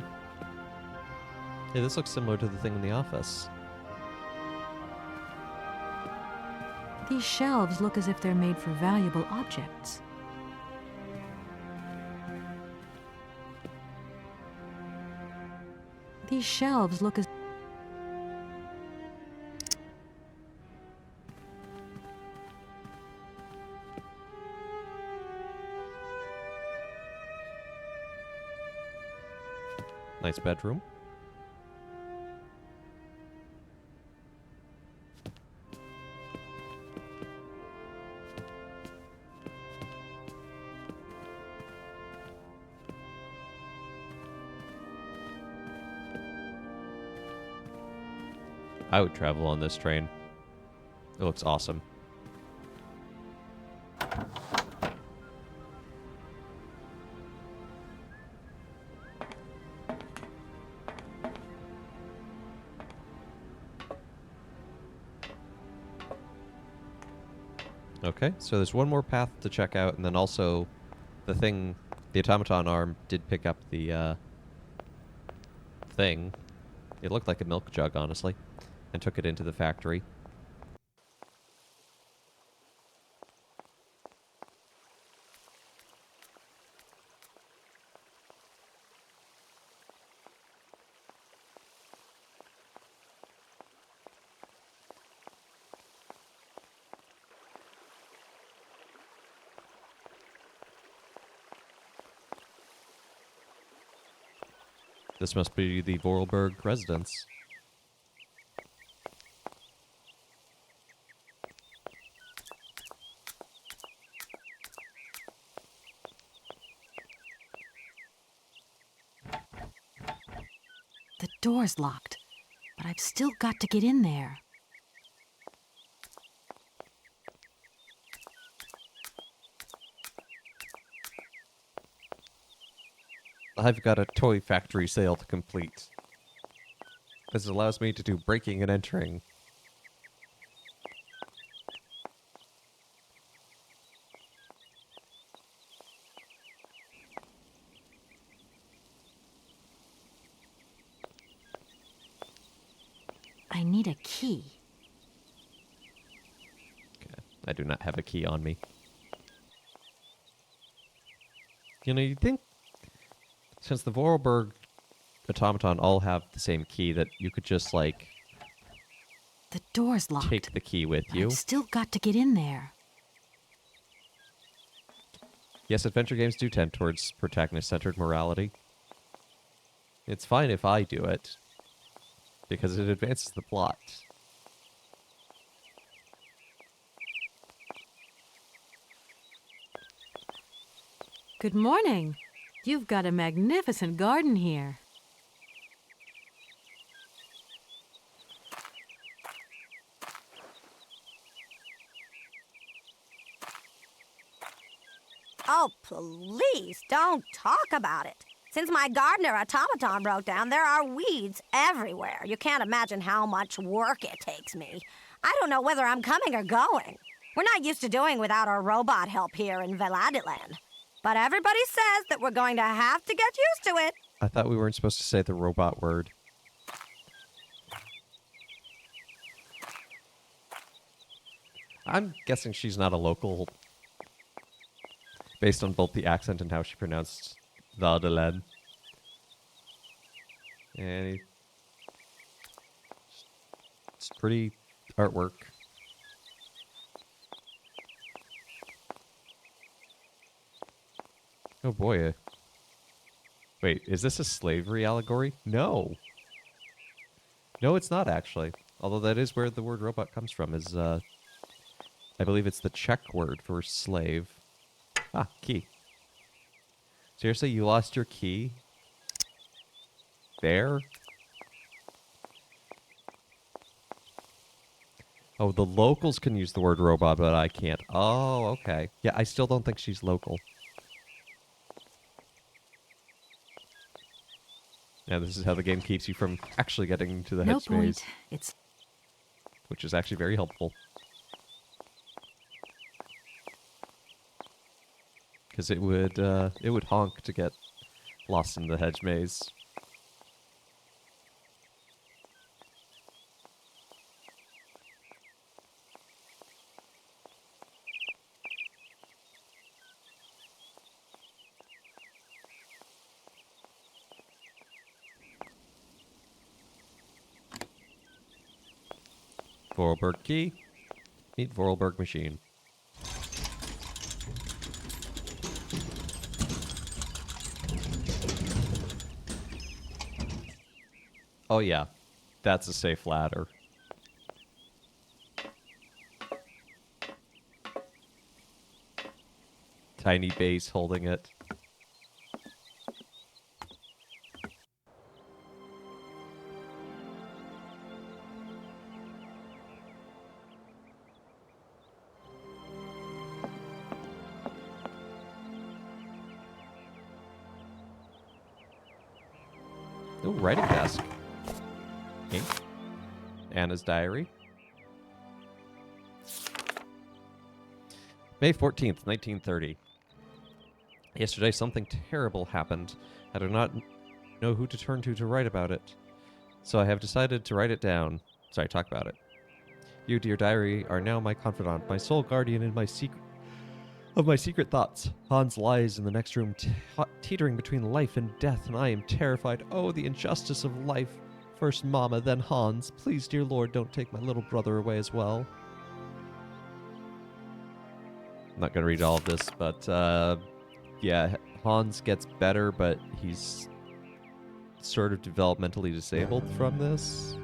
Hey, this looks similar to the thing in the office. These shelves look as if they're made for valuable objects. These shelves look as... Nice bedroom. I would travel on this train. It looks awesome. Okay, so there's one more path to check out, and then also the thing, the automaton arm did pick up the thing. It looked like a milk jug, honestly, and took it into the factory. This must be the Vorarlberg residence. The door's locked, but I've still got to get in there. I've got a toy factory sale to complete. This allows me to do breaking and entering. I need a key. Okay, I do not have a key on me. You know, you'd think, since the Vorarlberg automaton all have the same key, that you could just, like, The door's locked, take the key with but you. I've still got to get in there. Yes, adventure games do tend towards protagonist-centered morality. It's fine if I do it, because it advances the plot. Good morning. You've got a magnificent garden here. Oh, please don't talk about it. Since my gardener automaton broke down, there are weeds everywhere. You can't imagine how much work it takes me. I don't know whether I'm coming or going. We're not used to doing without our robot help here in Veladiland. But everybody says that we're going to have to get used to it. I thought we weren't supposed to say the robot word. I'm guessing she's not a local, based on both the accent and how she pronounced Veladiland. And it's pretty artwork. Oh boy. Wait, is this a slavery allegory? No. No, it's not actually. Although that is where the word robot comes from, is, I believe it's the Czech word for slave. Ah, key. Seriously, you lost your key? There? Oh, the locals can use the word robot, but I can't. Oh, okay. Yeah, I still don't think she's local. Yeah, this is how the game keeps you from actually getting to the No hedge maze. point. It's... Which is actually very helpful. Because it would honk to get lost in the hedge maze. Vorarlberg key. Meet Vorarlberg machine. Oh yeah, that's a safe ladder. Tiny base holding it. Ooh, writing desk. Ink. Anna's diary. May 14th, 1930. Yesterday, something terrible happened. I do not know who to turn to write about it. So I have decided to write it down. Sorry, talk about it. You, dear diary, are now my confidant, my sole guardian in my secret thoughts. Hans lies in the next room, teetering between life and death, and I am terrified. Oh, the injustice of life. First Mama, then Hans. Please, dear Lord, don't take my little brother away as well. I'm not going to read all of this, but yeah, Hans gets better, but he's sort of developmentally disabled from this.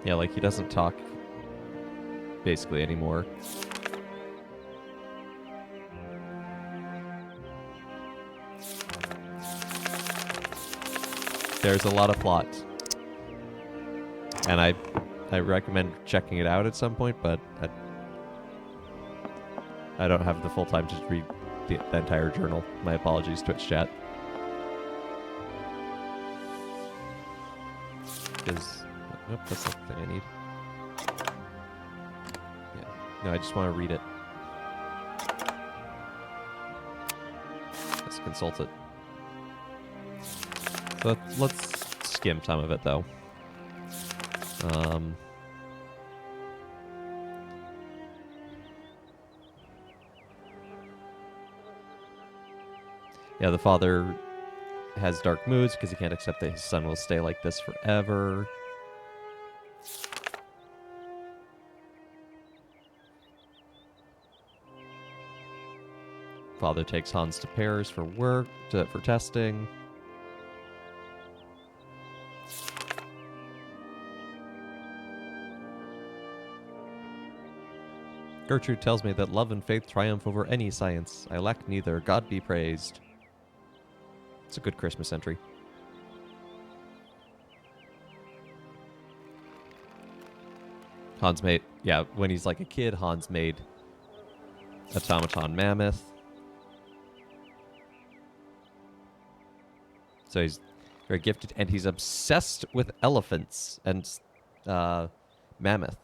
Yeah, like he doesn't talk basically anymore. There's a lot of plot. And I recommend checking it out at some point, but I don't have the full time to read the entire journal. My apologies, Twitch chat. Because, nope, that's not the thing I need. Yeah, no, I just want to read it. Let's consult it. So let's skim some of it, though. Yeah, the father has dark moods because he can't accept that his son will stay like this forever. Father takes Hans to Paris for work, for testing. Gertrude tells me that love and faith triumph over any science. I lack neither. God be praised. It's a good Christmas entry. Hans made, yeah, when he's like a kid, Hans made automaton mammoth. So he's very gifted, and he's obsessed with elephants and mammoth.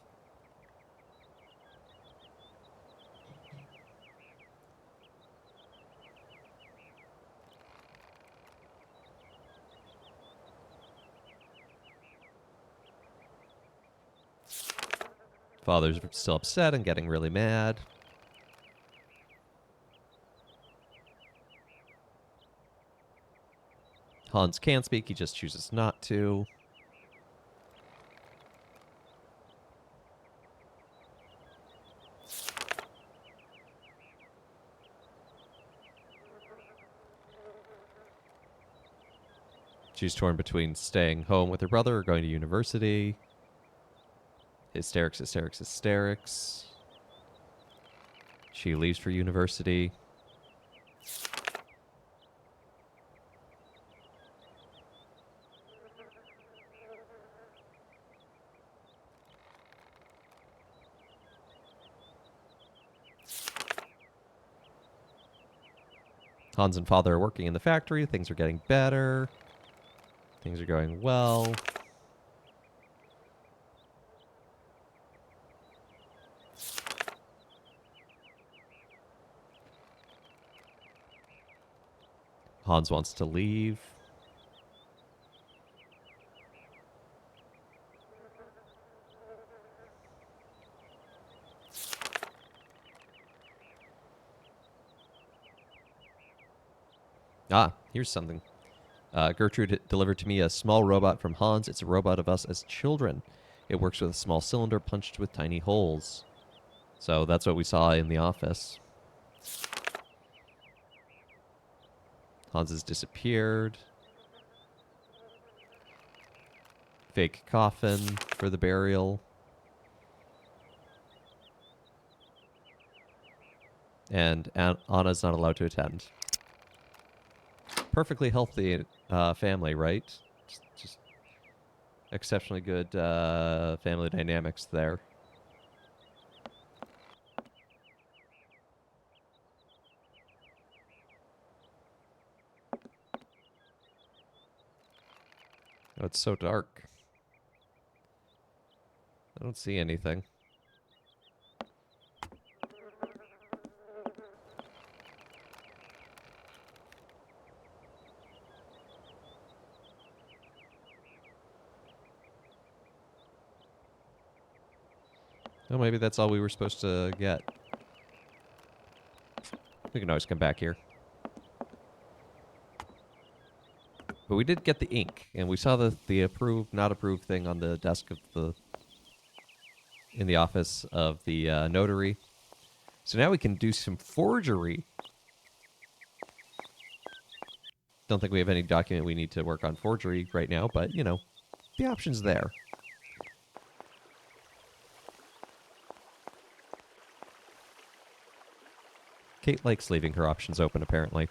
Father's still upset and getting really mad. Hans can speak, he just chooses not to. She's torn between staying home with her brother or going to university. Hysterics, hysterics, hysterics. She leaves for university. Hans and father are working in the factory. Things are getting better. Things are going well. Hans wants to leave. Ah, here's something. Gertrude delivered to me a small robot from Hans. It's a robot of us as children. It works with a small cylinder punched with tiny holes. So that's what we saw in the office. Hans has disappeared. Fake coffin for the burial. And Anna's not allowed to attend. Perfectly healthy family, right? Just exceptionally good family dynamics there. Oh, it's so dark. I don't see anything. Oh, maybe that's all we were supposed to get. We can always come back here. But we did get the ink, and we saw the approved, not approved thing on the desk of in the office of the notary. So now we can do some forgery. Don't think we have any document we need to work on forgery right now, but, you know, the option's there. Kate likes leaving her options open, apparently.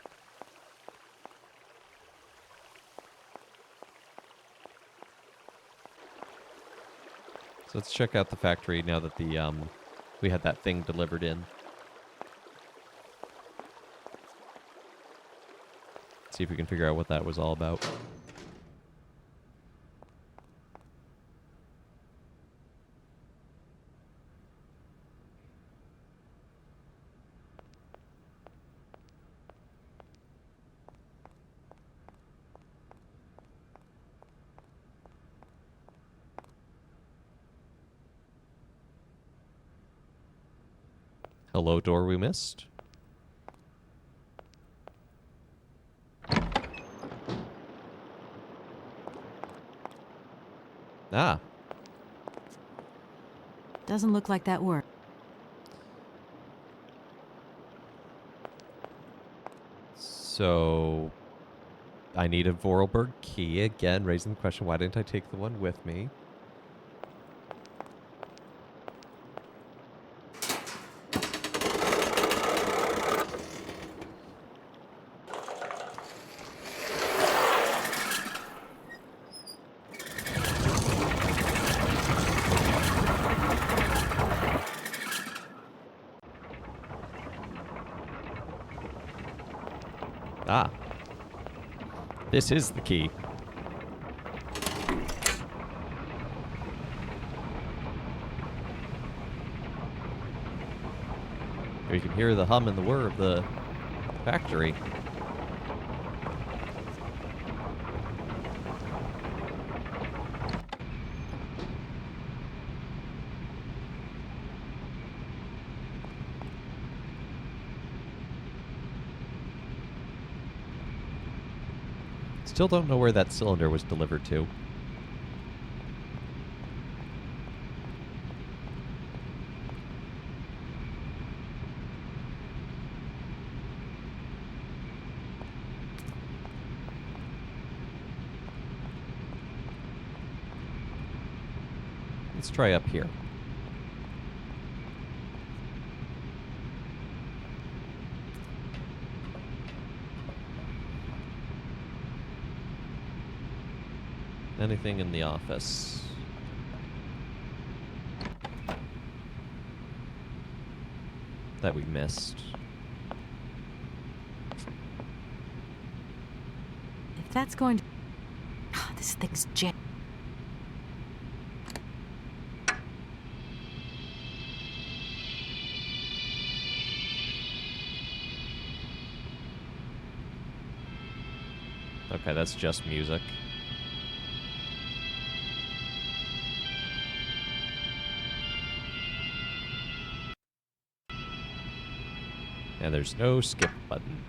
So let's check out the factory now that the we had that thing delivered in. See if we can figure out what that was all about. Hello, door we missed. Ah. Doesn't look like that worked. So I need a Vorarlberg key again, raising the question, why didn't I take the one with me? Ah. This is the key. You can hear the hum and the whir of the factory. Still don't know where that cylinder was delivered to. Let's try up here. Anything in the office? That we missed. If that's going to... this thing's jet. Okay, that's just music. And there's no skip button.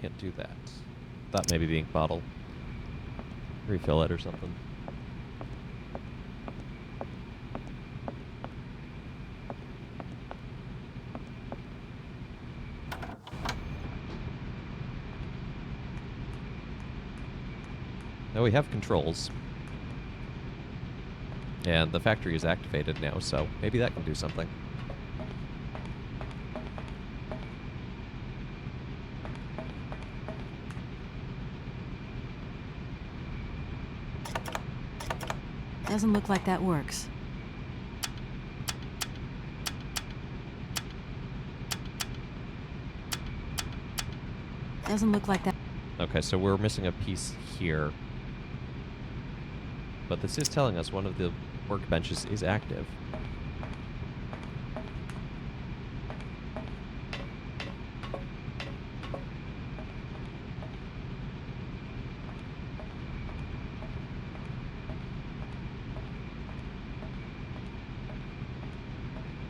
can't do that. Thought maybe the ink bottle. Refill it or something. Now we have controls. And the factory is activated now, so maybe that can do something. Doesn't look like that works. Doesn't look like that. Okay, so we're missing a piece here. But this is telling us one of the workbenches is active.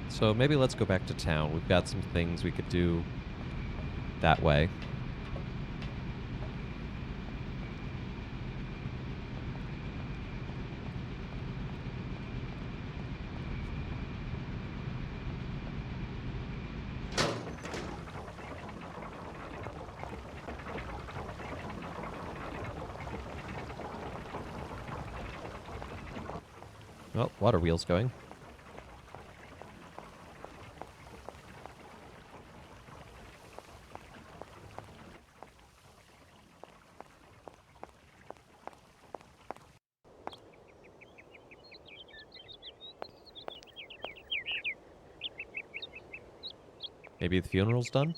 So maybe let's go back to town. We've got some things we could do that way. Oh, water wheel's going. Maybe the funeral's done?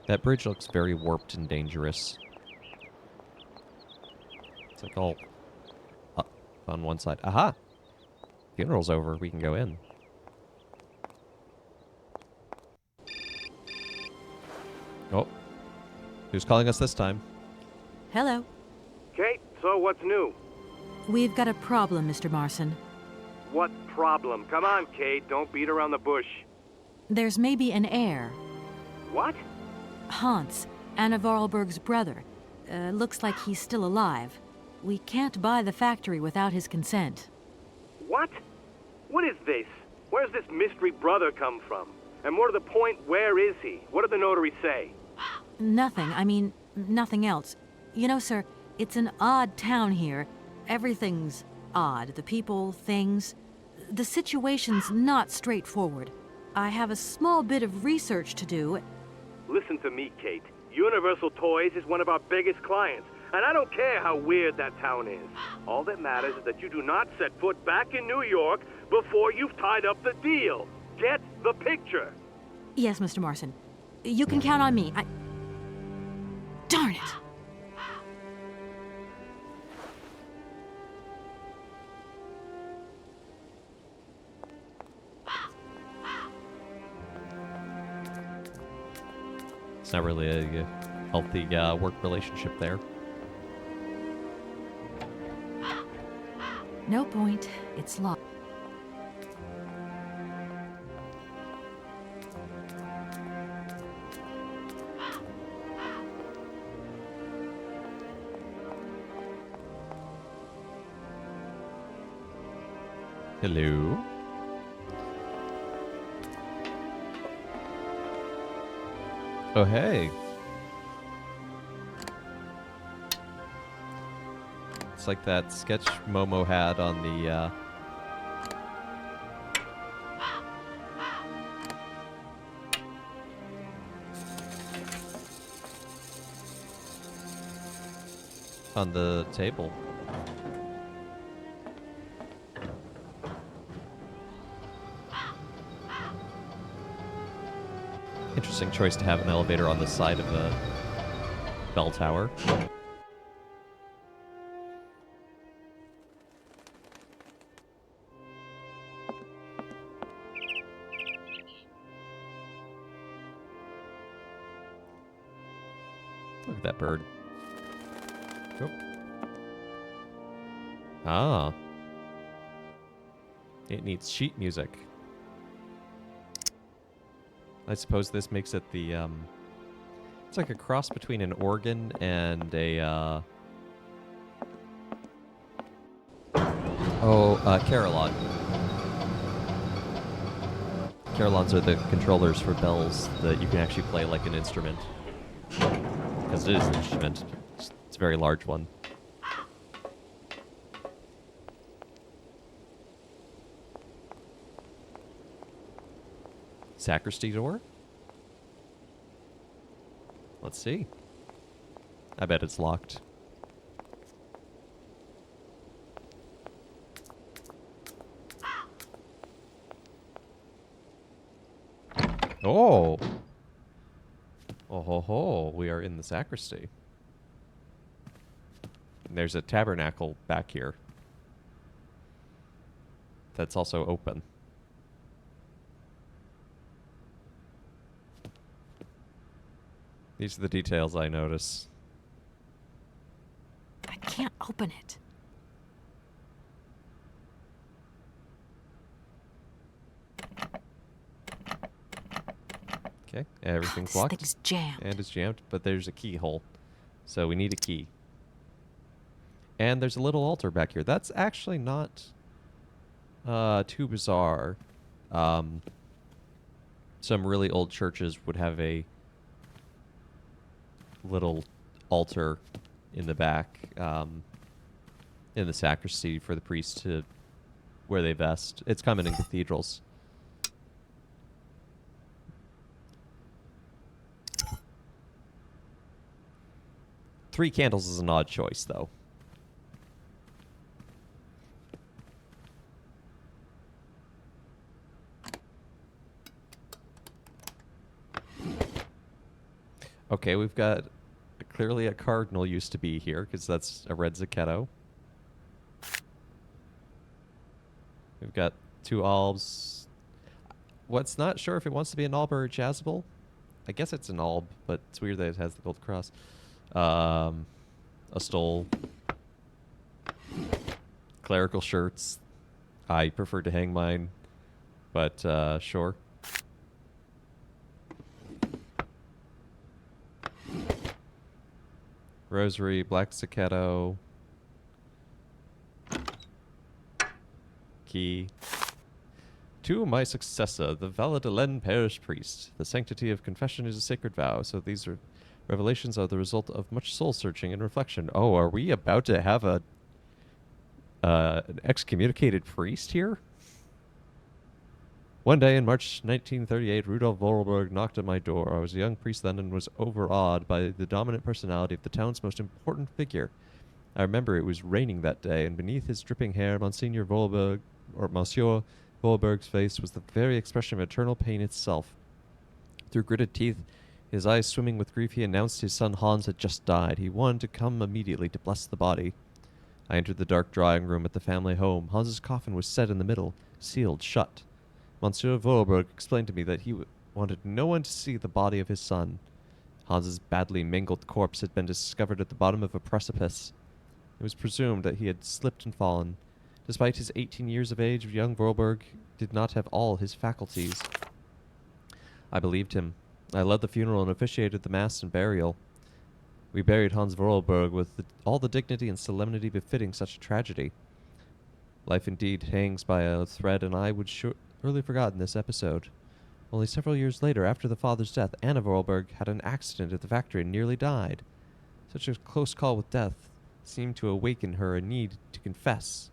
That bridge looks very warped and dangerous. It's like all up on one side. Aha! Funeral's over. We can go in. Oh. Who's calling us this time? Hello. Kate, so what's new? We've got a problem, Mr. Marson. What problem? Come on, Kate, don't beat around the bush. There's maybe an heir. What? Hans, Anna Vorarlberg's brother. Looks like he's still alive. We can't buy the factory without his consent. What? What is this? Where's this mystery brother come from? And more to the point, where is he? What did the notary say? Nothing. I mean, nothing else. You know, sir, it's an odd town here. Everything's odd. The people, things. The situation's not straightforward. I have a small bit of research to do. Listen to me, Kate. Universal Toys is one of our biggest clients, and I don't care how weird that town is. All that matters is that you do not set foot back in New York before you've tied up the deal. Get the picture. Yes, Mr. Marson. You can count on me. Darn it! It's not really a healthy work relationship there. No point. It's locked. Hello? Oh, hey. It's like that sketch Momo had on the, on the table. Interesting choice to have an elevator on the side of a bell tower. Look at that bird. Go. Ah. It needs sheet music. I suppose this makes it the, it's like a cross between an organ and a, carillon. Carillons are the controllers for bells that you can actually play like an instrument. Because it is an instrument. It's a very large one. Sacristy door? Let's see. I bet it's locked. Oh! Oh ho ho, we are in the sacristy. And there's a tabernacle back here. That's also open. These are the details I notice. I can't open it. Okay, everything's This locked. thing's jammed. And it's jammed, but there's a keyhole. So we need a key. And there's a little altar back here. That's actually not too bizarre. Some really old churches would have a little altar in the back, in the sacristy for the priest to where they vest. It's common in cathedrals. Three candles is an odd choice, though. Okay, we've got clearly a cardinal used to be here, because that's a red Zucchetto. We've got two albs. What's not sure if it wants to be an alb or a chasuble. I guess it's an alb, but it's weird that it has the gold cross. A stole. Clerical shirts. I prefer to hang mine, but sure. Rosary, black Zucchetto. Key. To my successor, the Valladolid parish priest. The sanctity of confession is a sacred vow, so these revelations are the result of much soul searching and reflection. Oh, are we about to have an excommunicated priest here? One day in March 1938, Rudolf Vorarlberg knocked at my door. I was a young priest then and was overawed by the dominant personality of the town's most important figure. I remember it was raining that day, and beneath his dripping hair, Monsieur Vorarlberg's face was the very expression of eternal pain itself. Through gritted teeth, his eyes swimming with grief, he announced his son Hans had just died. He wanted to come immediately to bless the body. I entered the dark drawing room at the family home. Hans's coffin was set in the middle, sealed shut. Monsieur Vorarlberg explained to me that he wanted no one to see the body of his son. Hans's badly mangled corpse had been discovered at the bottom of a precipice. It was presumed that he had slipped and fallen. Despite his 18 years of age, young Vorarlberg did not have all his faculties. I believed him. I led the funeral and officiated the mass and burial. We buried Hans Vorarlberg with all the dignity and solemnity befitting such a tragedy. Life indeed hangs by a thread, and I would surely forgotten this episode. Only several years later, after the father's death, Anna Vorarlberg had an accident at the factory and nearly died. Such a close call with death seemed to awaken her a need to confess.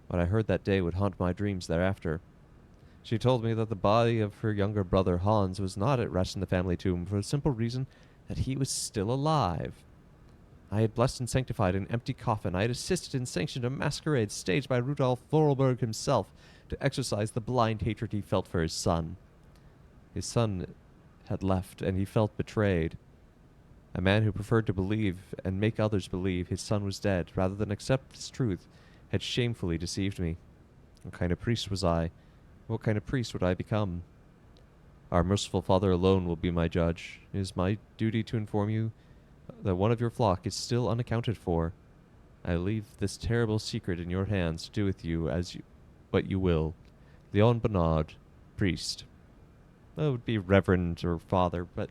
What I heard that day would haunt my dreams thereafter. She told me that the body of her younger brother Hans was not at rest in the family tomb for the simple reason that he was still alive. I had blessed and sanctified an empty coffin. I had assisted and sanctioned a masquerade staged by Rudolf Vorarlberg himself to exercise the blind hatred he felt for his son. His son had left, and he felt betrayed. A man who preferred to believe and make others believe his son was dead rather than accept this truth had shamefully deceived me. What kind of priest was I? What kind of priest would I become? Our merciful Father alone will be my judge. It is my duty to inform you that one of your flock is still unaccounted for. I leave this terrible secret in your hands to do with you what you will. Leon Bernard, priest. That would be reverend or father, but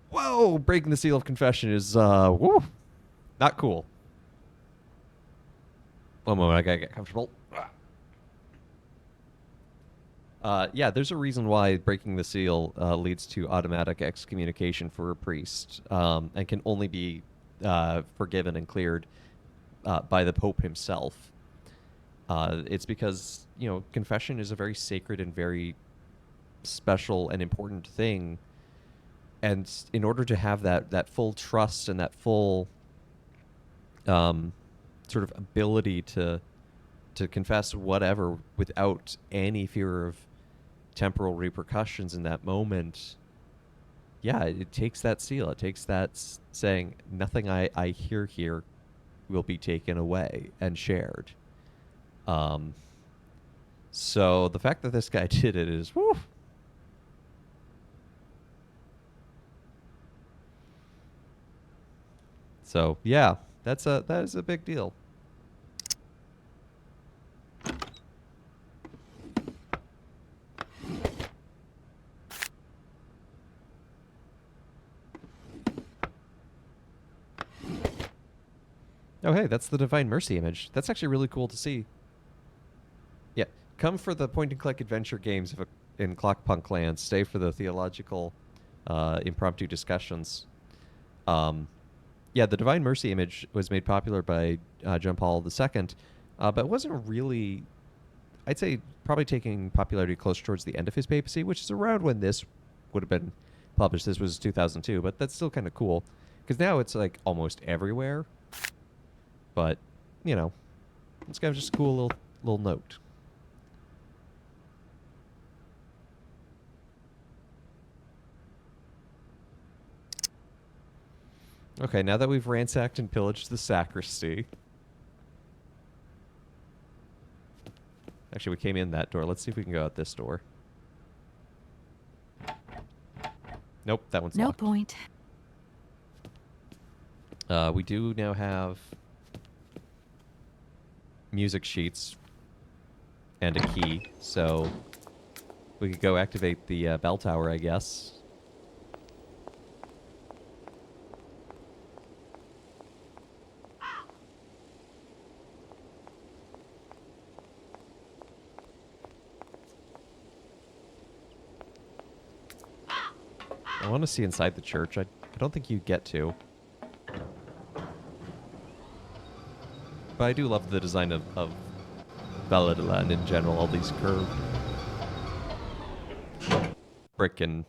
whoa, breaking the seal of confession is woo, not cool. One moment, I gotta get comfortable. Yeah, there's a reason why breaking the seal leads to automatic excommunication for a priest, and can only be forgiven and cleared by the Pope himself. It's because, confession is a very sacred and very special and important thing. And in order to have that full trust and that full sort of ability to confess whatever without any fear of temporal repercussions in that moment, yeah, it takes that seal. It takes that saying, nothing I hear here will be taken away and shared. So the fact that this guy did it is, woo. So yeah, that is a big deal. Oh, hey, that's the Divine Mercy image. That's actually really cool to see. Yeah, come for the point-and-click adventure games in Clockpunk Land. Stay for the theological impromptu discussions. Yeah, the Divine Mercy image was made popular by John Paul II, but it wasn't really, I'd say, probably taking popularity close towards the end of his papacy, which is around when this would have been published. This was 2002, but that's still kind of cool, because now it's like almost everywhere. But, it's kind of just a cool little note. Okay, now that we've ransacked and pillaged the sacristy. Actually, we came in that door. Let's see if we can go out this door. Nope, that one's locked. No point. We do now have music sheets and a key, so we could go activate the bell tower, I guess. I want to see inside the church. I don't think you get to. But I do love the design of Valladolid in general, all these curved brick and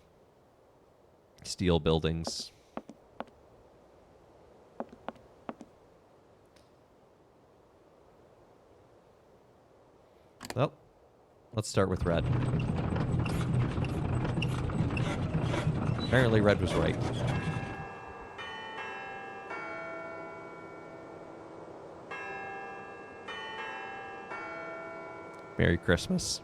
steel buildings. Well, let's start with red. Apparently red was right. Merry Christmas.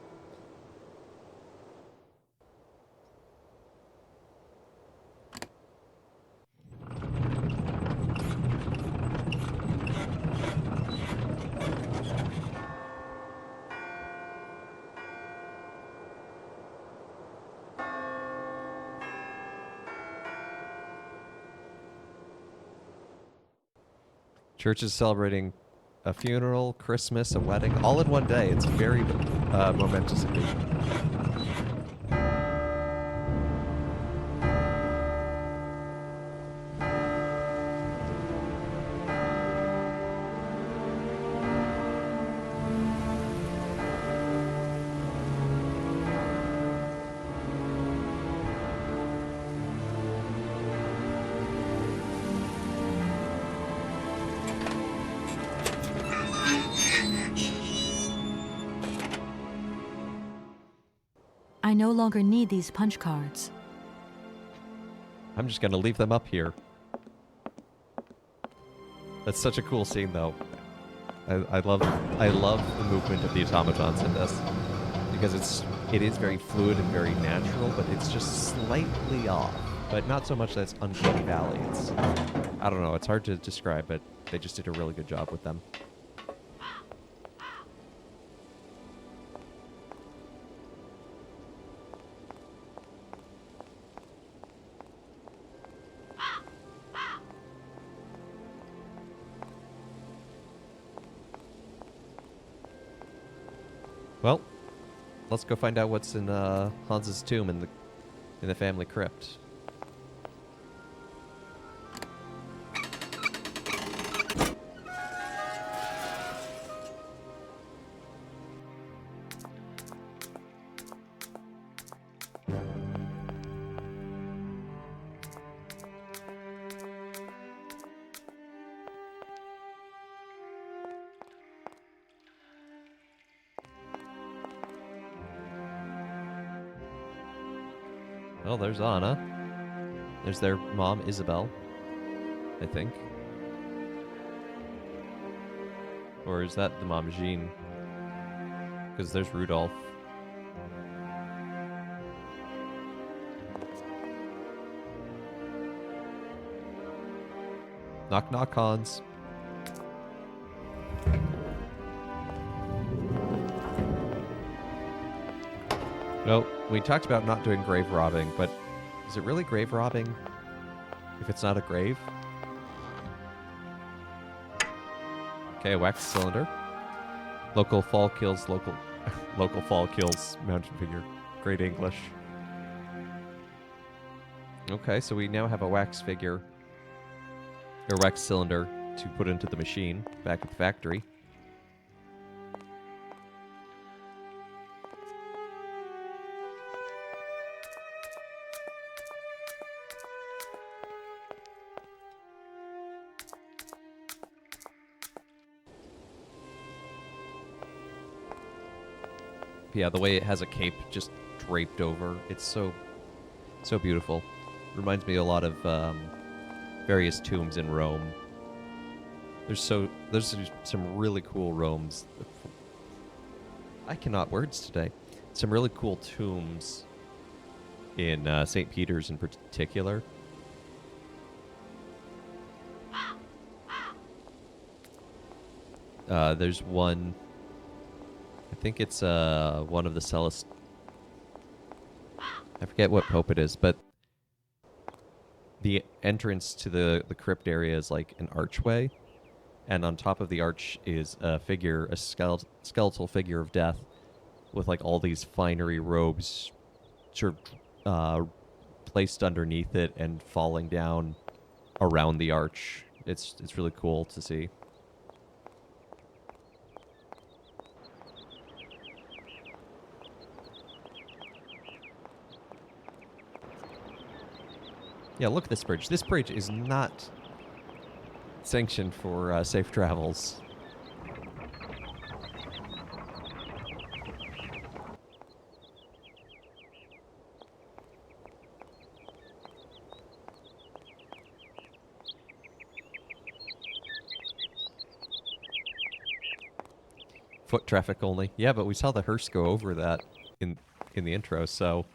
Church is celebrating a funeral, Christmas, a wedding, all in one day. It's a very momentous occasion. I no longer need these punch cards. I'm just gonna leave them up here. That's such a cool scene, though. I love the movement of the automatons in this, because it is very fluid and very natural, but it's just slightly off. But not so much that it's uncanny valley. I don't know. It's hard to describe, but they just did a really good job with them. Well, let's go find out what's in Hans's tomb in the family crypt. Well, there's Anna. There's their mom, Isabel, I think. Or is that the mom, Jean? Because there's Rudolph. Knock knock, Hans. No, we talked about not doing grave robbing, but is it really grave robbing if it's not a grave? Okay, a wax cylinder. Local fall kills local... local fall kills mountain figure. Great English. Okay, so we now have a wax figure. Or wax cylinder to put into the machine back at the factory. Yeah, the way it has a cape just draped over. It's so beautiful. Reminds me a lot of various tombs in Rome. There's some really cool Romes. I cannot words today. Some really cool tombs in St. Peter's in particular. There's one... I think it's one of the Celest... I forget what pope it is, but the entrance to the crypt area is like an archway, and on top of the arch is a figure, a skeletal figure of death with like all these finery robes sort of placed underneath it and falling down around the arch. It's really cool to see. Yeah, look at this bridge. This bridge is not sanctioned for safe travels. Foot traffic only. Yeah, but we saw the hearse go over that in the intro, so...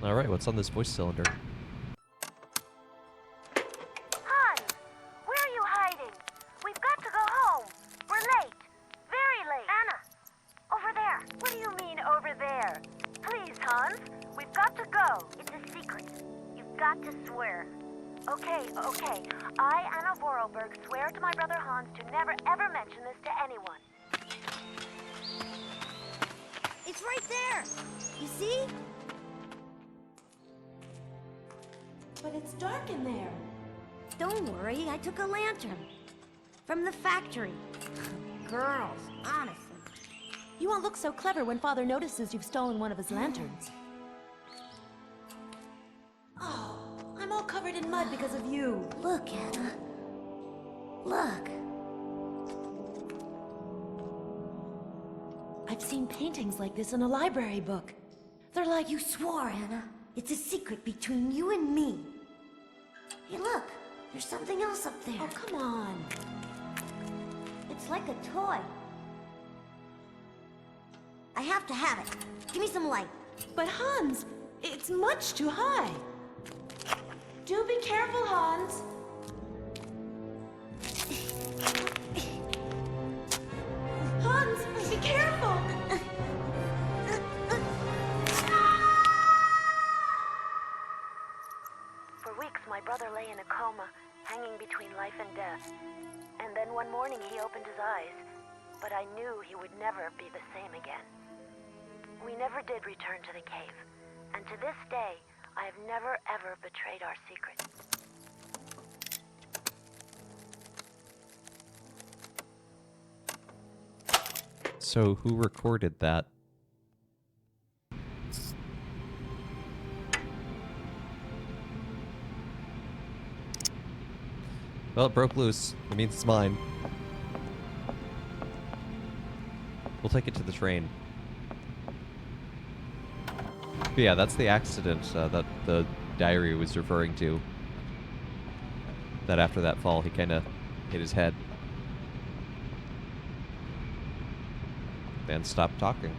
Alright, what's on this voice cylinder? Hans, where are you hiding? We've got to go home. We're late. Very late. Anna, over there. What do you mean, over there? Please, Hans, we've got to go. It's a secret. You've got to swear. Okay. I, Anna Vorarlberg, swear to my brother Hans to never ever mention this to anyone. It's right there! You see? But it's dark in there. Don't worry, I took a lantern. From the factory. Girls, honestly. You won't look so clever when Father notices you've stolen one of his lanterns. Oh, I'm all covered in mud because of you. Look, Anna. Look. I've seen paintings like this in a library book. They're like... You swore, Anna. It's a secret between you and me. Hey, look. There's something else up there. Oh, come on. It's like a toy. I have to have it. Give me some light. But Hans, it's much too high. Do be careful, Hans. Hans, be careful! For weeks, my brother lay in a coma, hanging between life and death. And then one morning he opened his eyes, but I knew he would never be the same again. We never did return to the cave, and to this day, I have never ever betrayed our secret. So who recorded that? Well, it broke loose. It means it's mine. We'll take it to the train. But yeah, that's the accident that the diary was referring to. That after that fall, he kind of hit his head. Then stopped talking.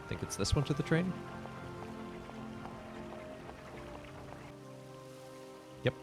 Think it's this one to the train? Yep.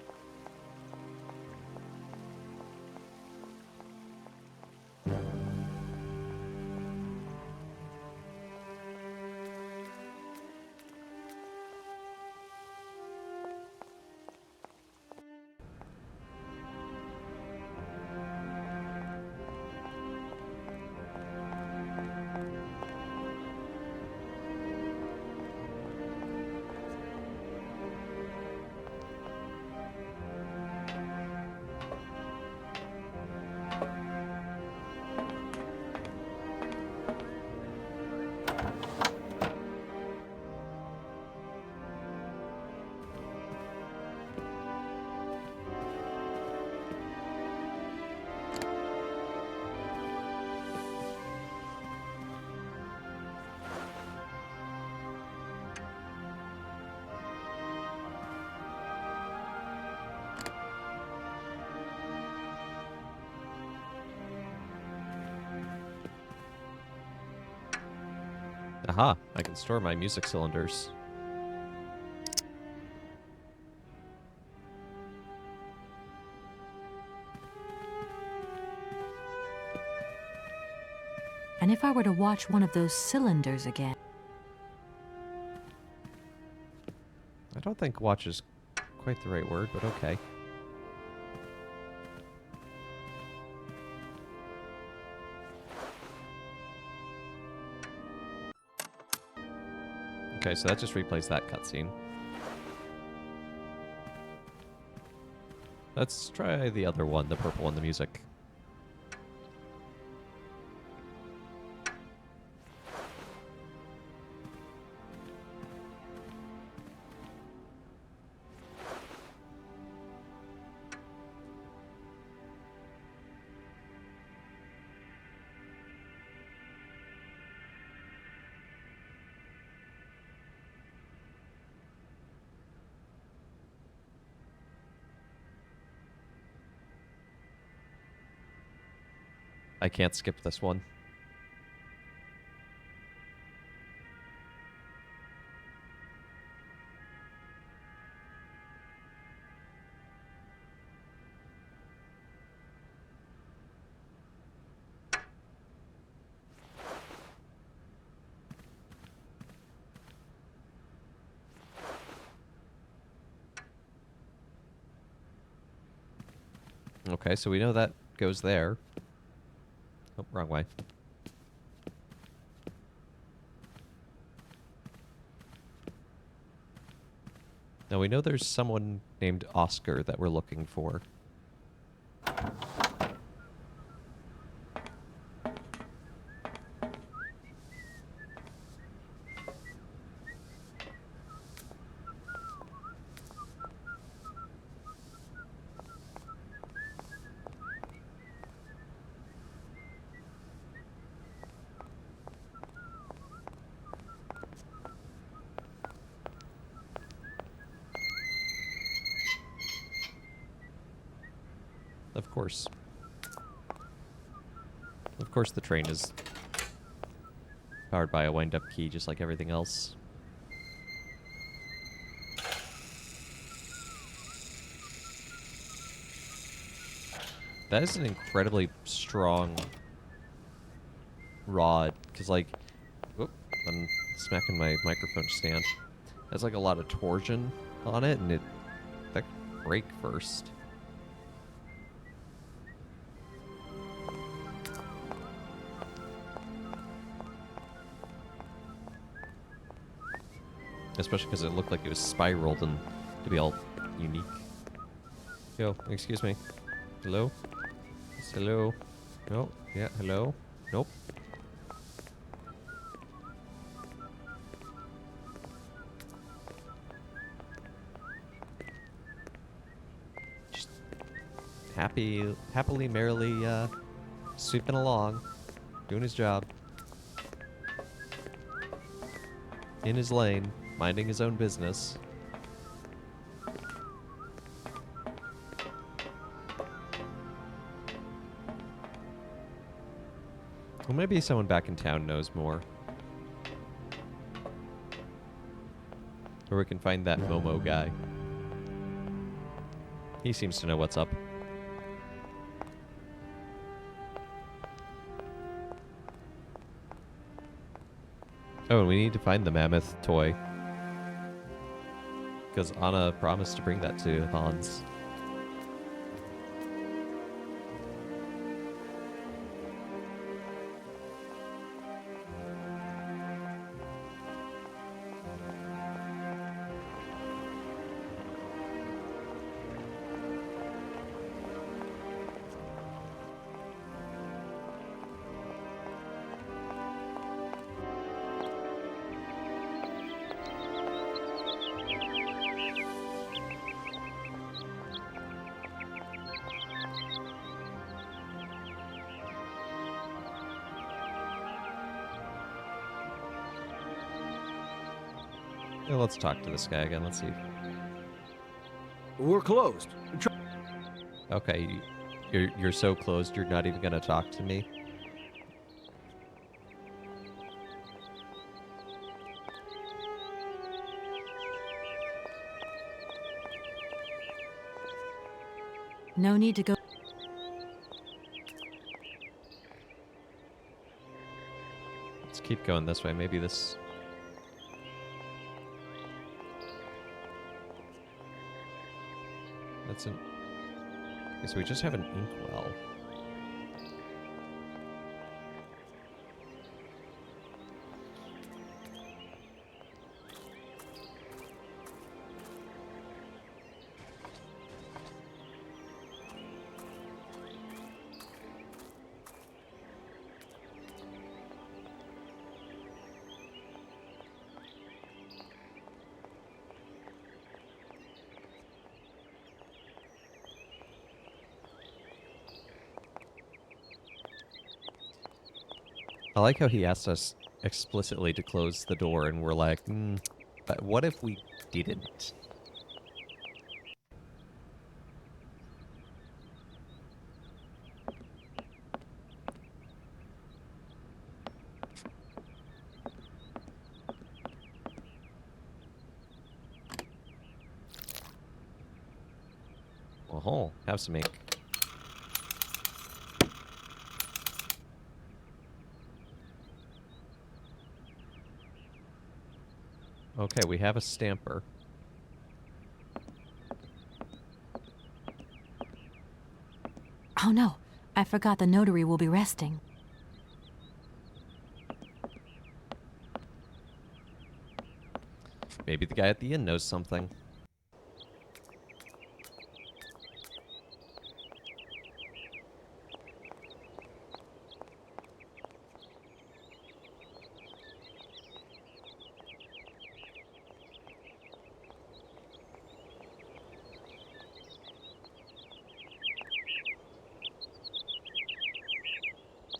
Aha, I can store my music cylinders. And if I were to watch one of those cylinders again? I don't think watch is quite the right word, but okay. Okay, so that just replays that cutscene. Let's try the other one, the purple one, the music. I can't skip this one. Okay, so we know that goes there. Oh, wrong way. Now we know there's someone named Oscar that we're looking for. Of course. Of course the train is powered by a wind-up key, just like everything else. That is an incredibly strong rod, because, like... Whoop, I'm smacking my microphone stand. There's, like, a lot of torsion on it, and that could break first. Especially because it looked like it was spiraled and to be all unique. Yo, excuse me. Hello? Yes, hello? No? Yeah, hello? Nope. Just happily, merrily, sweeping along. Doing his job. In his lane. Minding his own business. Well, maybe someone back in town knows more. Or we can find that Momo guy. He seems to know what's up. Oh, and we need to find the mammoth toy. Because Anna promised to bring that to Hans. Yeah, let's talk to this guy again. Let's see. We're closed. Okay, you're so closed. You're not even gonna talk to me. No need to go. Let's keep going this way. Maybe this. That's an. Okay, so we just have an inkwell. I like how he asked us explicitly to close the door, and we're like, but what if we didn't? Oh, have some ink. Okay, we have a stamper. Oh no, I forgot the notary will be resting. Maybe the guy at the inn knows something.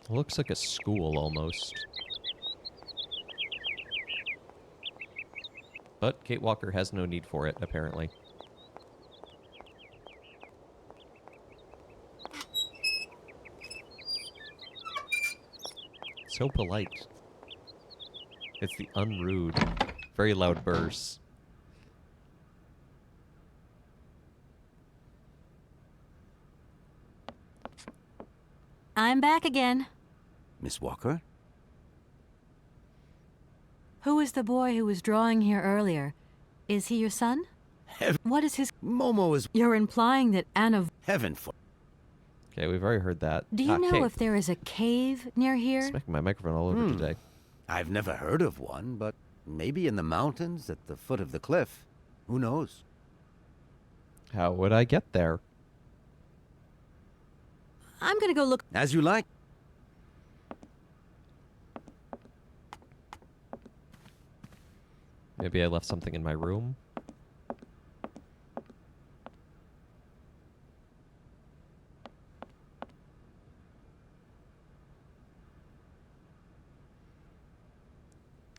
Looks like a school almost. But Kate Walker has no need for it, apparently. So polite. It's the unrude, very loud bursts. I'm back again. Miss Walker? Who is the boy who was drawing here earlier? Is he your son? What is his... Momo is... You're implying that Anna... Heaven for... Okay, we've already heard that. Do you know Kate. if there is a cave near here? Smacking my microphone all over today. I've never heard of one, but maybe in the mountains at the foot of the cliff. Who knows? How would I get there? I'm gonna go look... As you like. Maybe I left something in my room?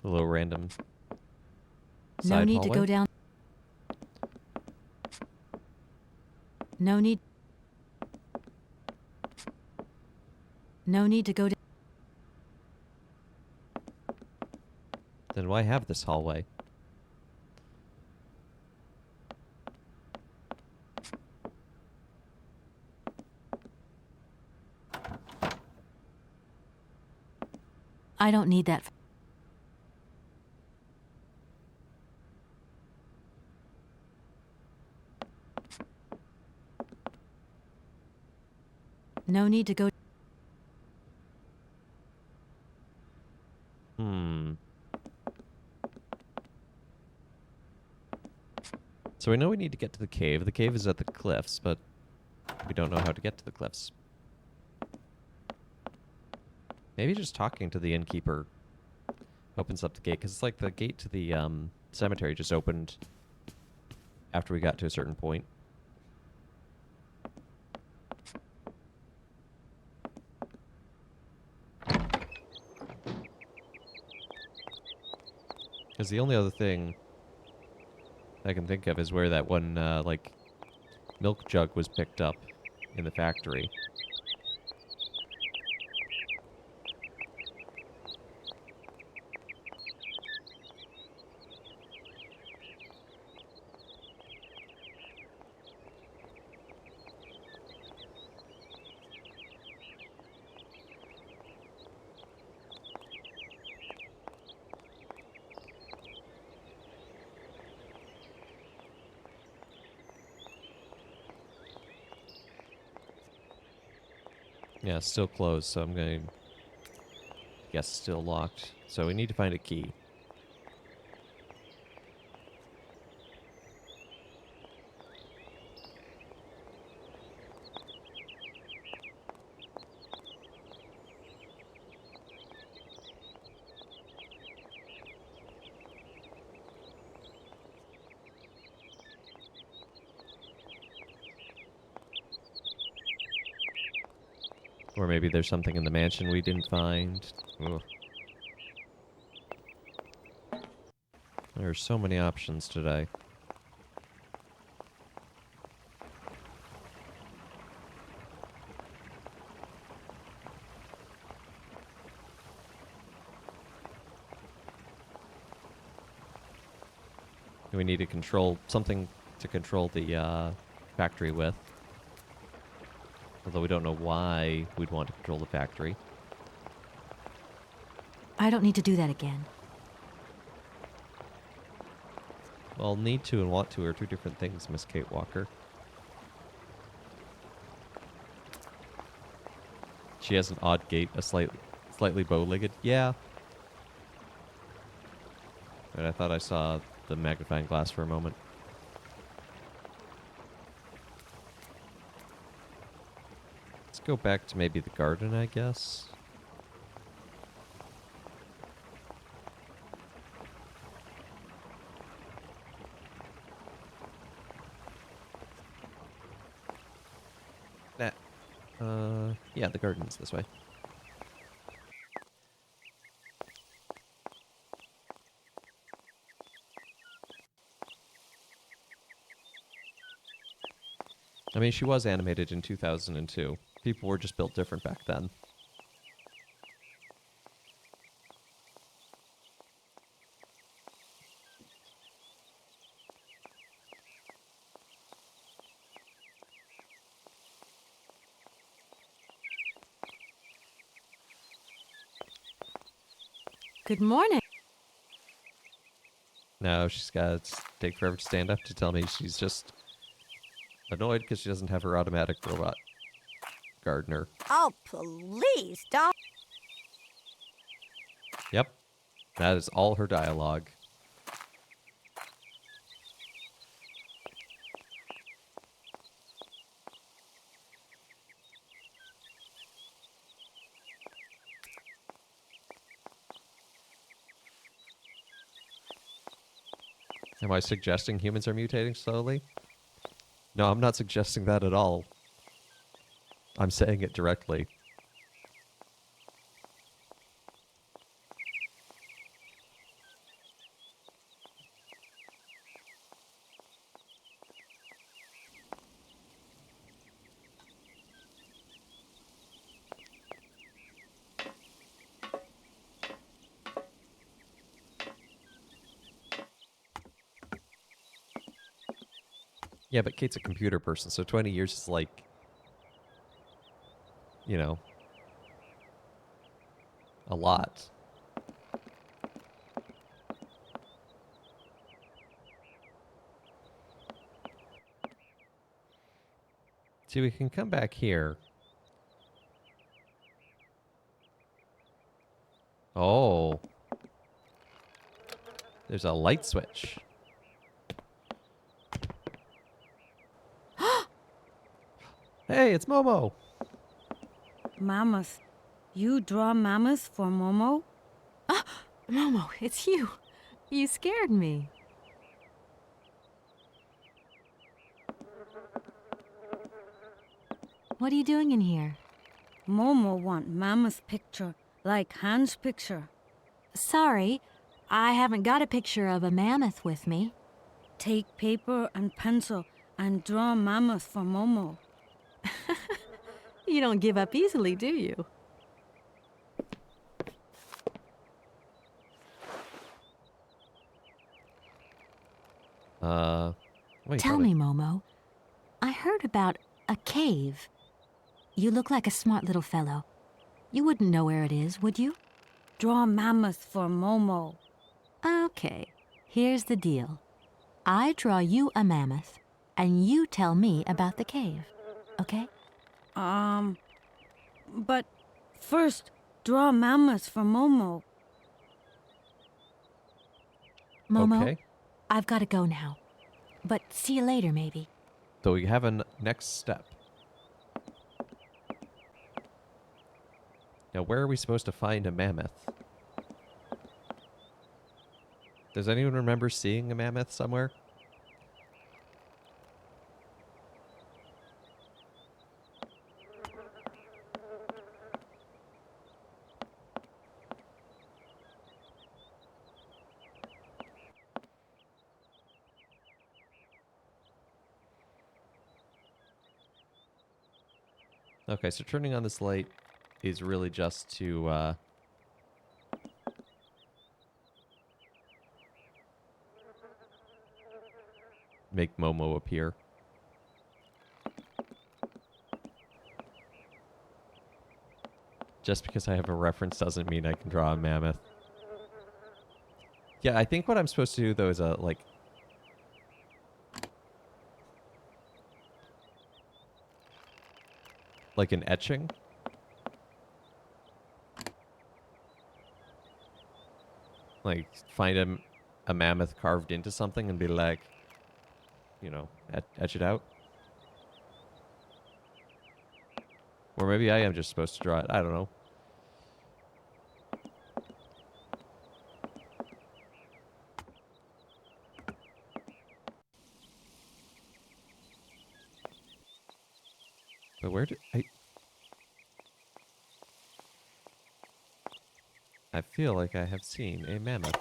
A little random No side need hallway. to go down. No need. No need to go down. Then why have this hallway? I don't need that. No need to go. So we know we need to get to the cave. The cave is at the cliffs, but we don't know how to get to the cliffs. Maybe just talking to the innkeeper opens up the gate, because it's like the gate to the cemetery just opened after we got to a certain point. Because the only other thing I can think of is where that one, like, milk jug was picked up in the factory. Yeah, still closed, so I'm going to guess still locked. So we need to find a key. Or maybe there's something in the mansion we didn't find. Ugh. There are so many options today. We need to control something to control the factory with. Although we don't know why we'd want to control the factory. I don't need to do that again. Well, need to and want to are two different things, Miss Kate Walker. She has an odd gait, slightly bow-legged. Yeah. But I thought I saw the magnifying glass for a moment. Let's go back to maybe the garden, I guess. Yeah, the garden's this way. I mean, she was animated in 2002. People were just built different back then. Good morning. Now she's got to take forever to stand up to tell me she's just annoyed because she doesn't have her automatic robot gardener. Oh, please don't. Yep. That is all her dialogue. Am I suggesting humans are mutating slowly? No, I'm not suggesting that at all. I'm saying it directly. Yeah, but Kate's a computer person, so 20 years is like, you know, a lot. See, we can come back here. Oh. There's a light switch. Hey, it's Momo. Mammoth. You draw mammoth for Momo? Momo, it's you. You scared me. What are you doing in here? Momo want mammoth picture, like Hans picture. Sorry, I haven't got a picture of a mammoth with me. Take paper and pencil and draw mammoth for Momo. You don't give up easily, do you? Wait, Tell me, Momo. I heard about a cave. You look like a smart little fellow. You wouldn't know where it is, would you? Draw mammoth for Momo. Okay, here's the deal. I draw you a mammoth, and you tell me about the cave, okay? But first, draw mammoth for Momo. Momo, Okay. I've got to go now. But see you later, maybe. So we have a next step. Now, where are we supposed to find a mammoth? Does anyone remember seeing a mammoth somewhere? Okay, so turning on this light is really just to make Momo appear. Just because I have a reference doesn't mean I can draw a mammoth. Yeah, I think what I'm supposed to do, though, is like an etching. Like, find a mammoth carved into something and be like, you know, etch it out. Or maybe I am just supposed to draw it. I don't know. But where did I feel like I have seen a mammoth.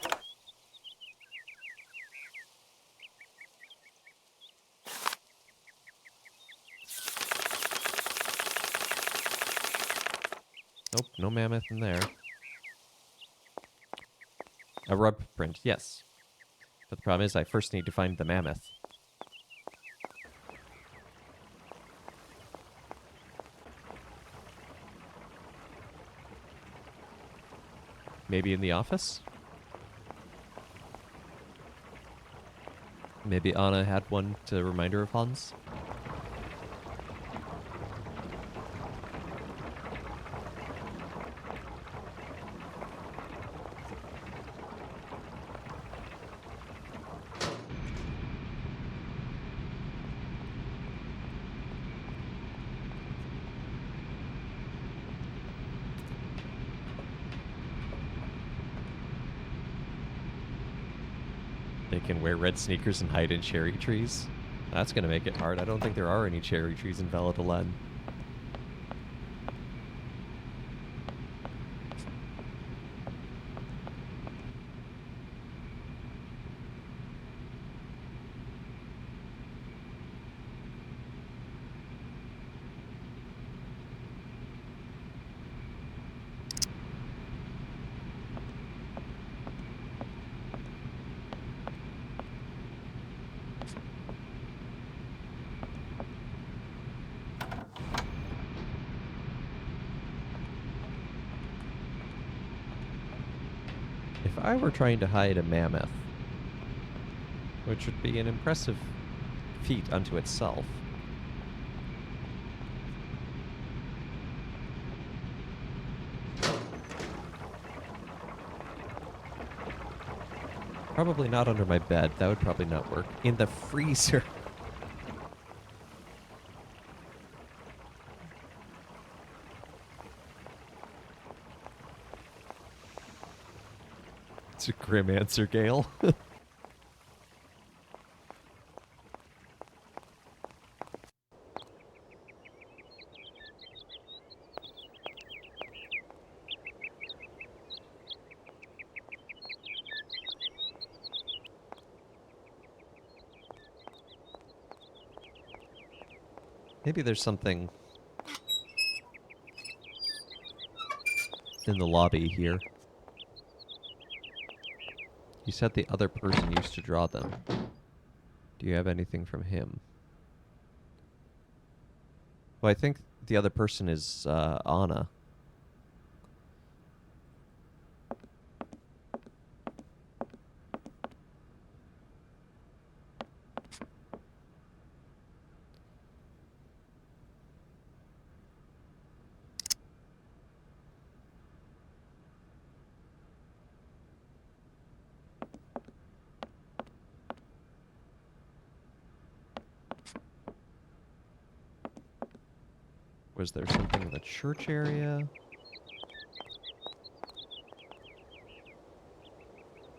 Nope, no mammoth in there. A rub print, yes. But the problem is I first need to find the mammoth. Maybe in the office? Maybe Anna had one to remind her of Hans? They can wear red sneakers and hide in cherry trees. That's going to make it hard. I don't think there are any cherry trees in Valladolid. If I were trying to hide a mammoth, which would be an impressive feat unto itself, probably not under my bed. That would probably not work. In the freezer. It's a grim answer, Gale. Maybe there's something in the lobby here. You said the other person used to draw them. Do you have anything from him? Well, I think the other person is Anna. Was there something in the church area?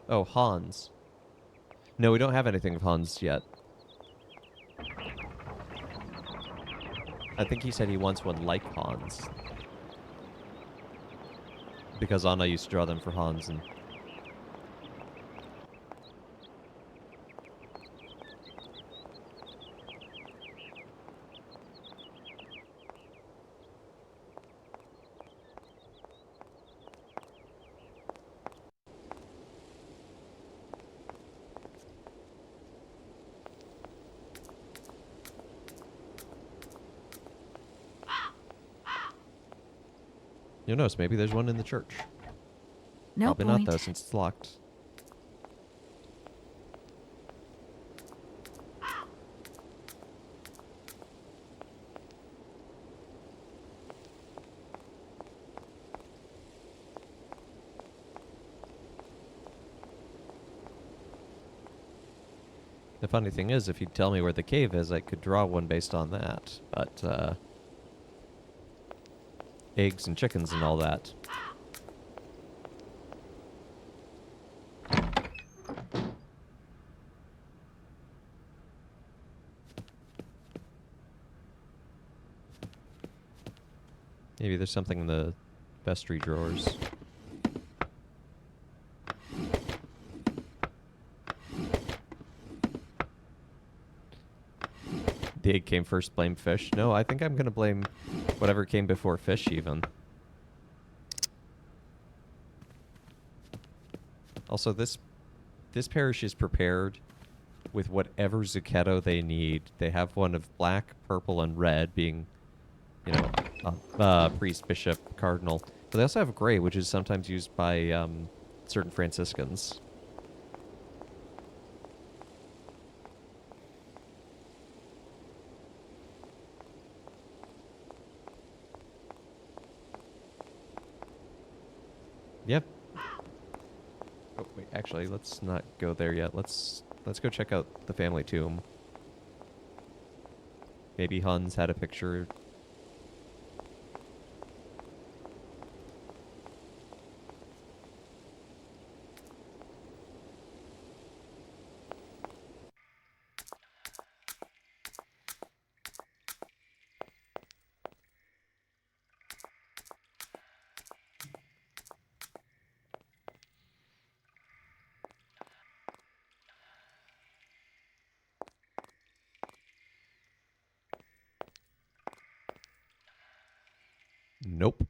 Oh, Hans. No, we don't have anything of Hans yet. I think he said he wants one like Hans. Because Anna used to draw them for Hans and... You'll notice maybe there's one in the church. No Probably point. not, though, since it's locked. The funny thing is, if you'd tell me where the cave is, I could draw one based on that. But, eggs and chickens and all that. Maybe there's something in the vestry drawers. The egg came first, blame fish. No, I think I'm going to blame whatever came before fish, even. Also, this parish is prepared with whatever Zucchetto they need. They have one of black, purple, and red, being, you know, priest, bishop, cardinal. But they also have gray, which is sometimes used by certain Franciscans. Yep. Oh, wait, actually, let's not go there yet. Let's go check out the family tomb. Maybe Hans had a picture. Nope.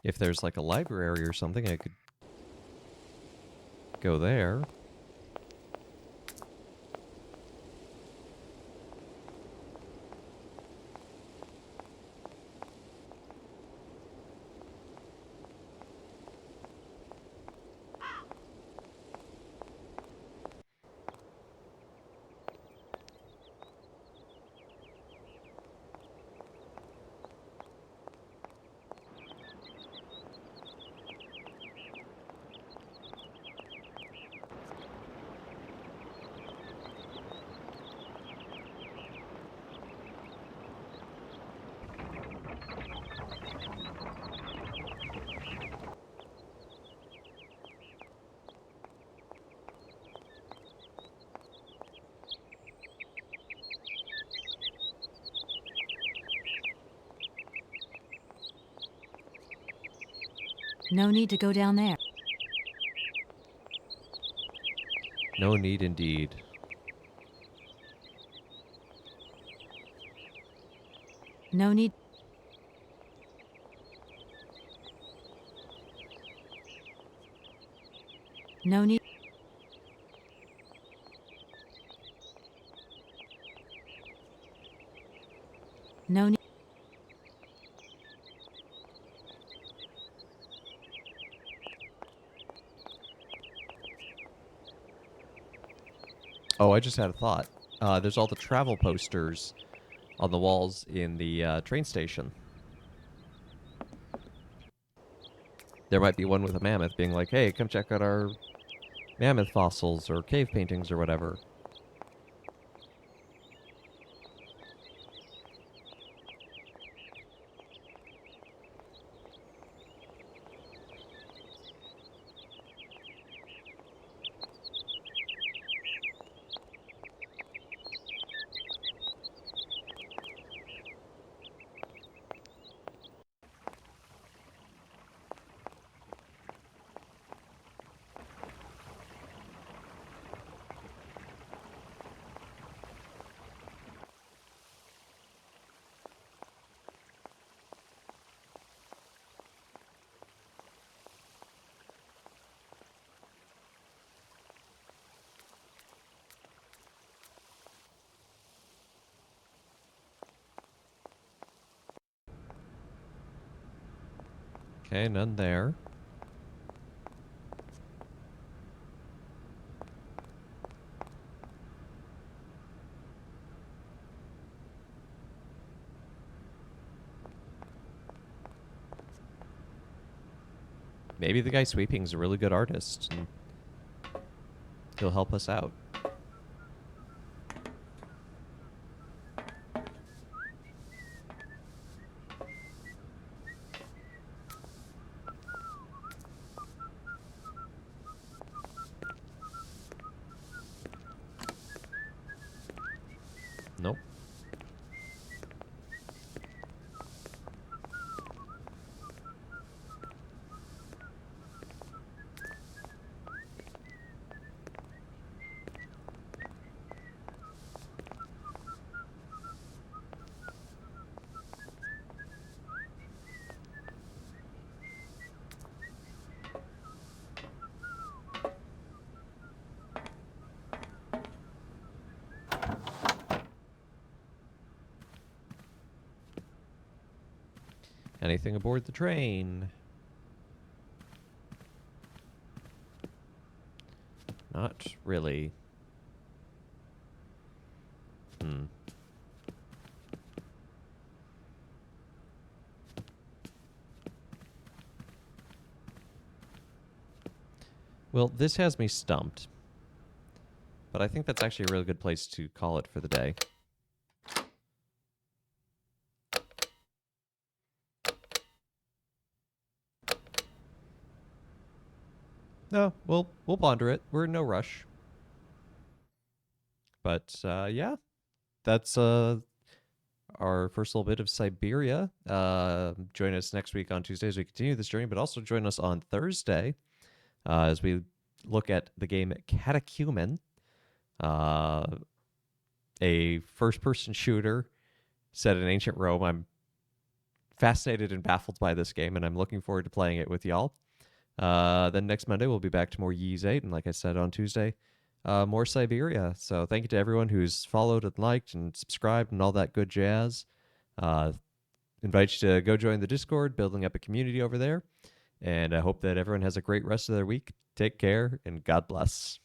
If there's like a library or something, I could go there. No need to go down there. No need indeed. No need. No need. No need. Oh, I just had a thought. There's all the travel posters on the walls in the train station. There might be one with a mammoth being like, hey, come check out our mammoth fossils or cave paintings or whatever. Okay, none there. Maybe the guy sweeping's a really good artist, and he'll help us out. Nope. Anything aboard the train? Not really. Well, this has me stumped. But I think that's actually a really good place to call it for the day. No, we'll ponder it. We're in no rush. But yeah, that's our first little bit of Syberia. Join us next week on Tuesday as we continue this journey, but also join us on Thursday as we look at the game Catechumen, a first-person shooter set in ancient Rome. I'm fascinated and baffled by this game, and I'm looking forward to playing it with y'all. Then next Monday, we'll be back to more Ys 8, and like I said on Tuesday, more Syberia. So thank you to everyone who's followed and liked and subscribed and all that good jazz. Invite you to go join the Discord, building up a community over there. And I hope that everyone has a great rest of their week. Take care, and God bless.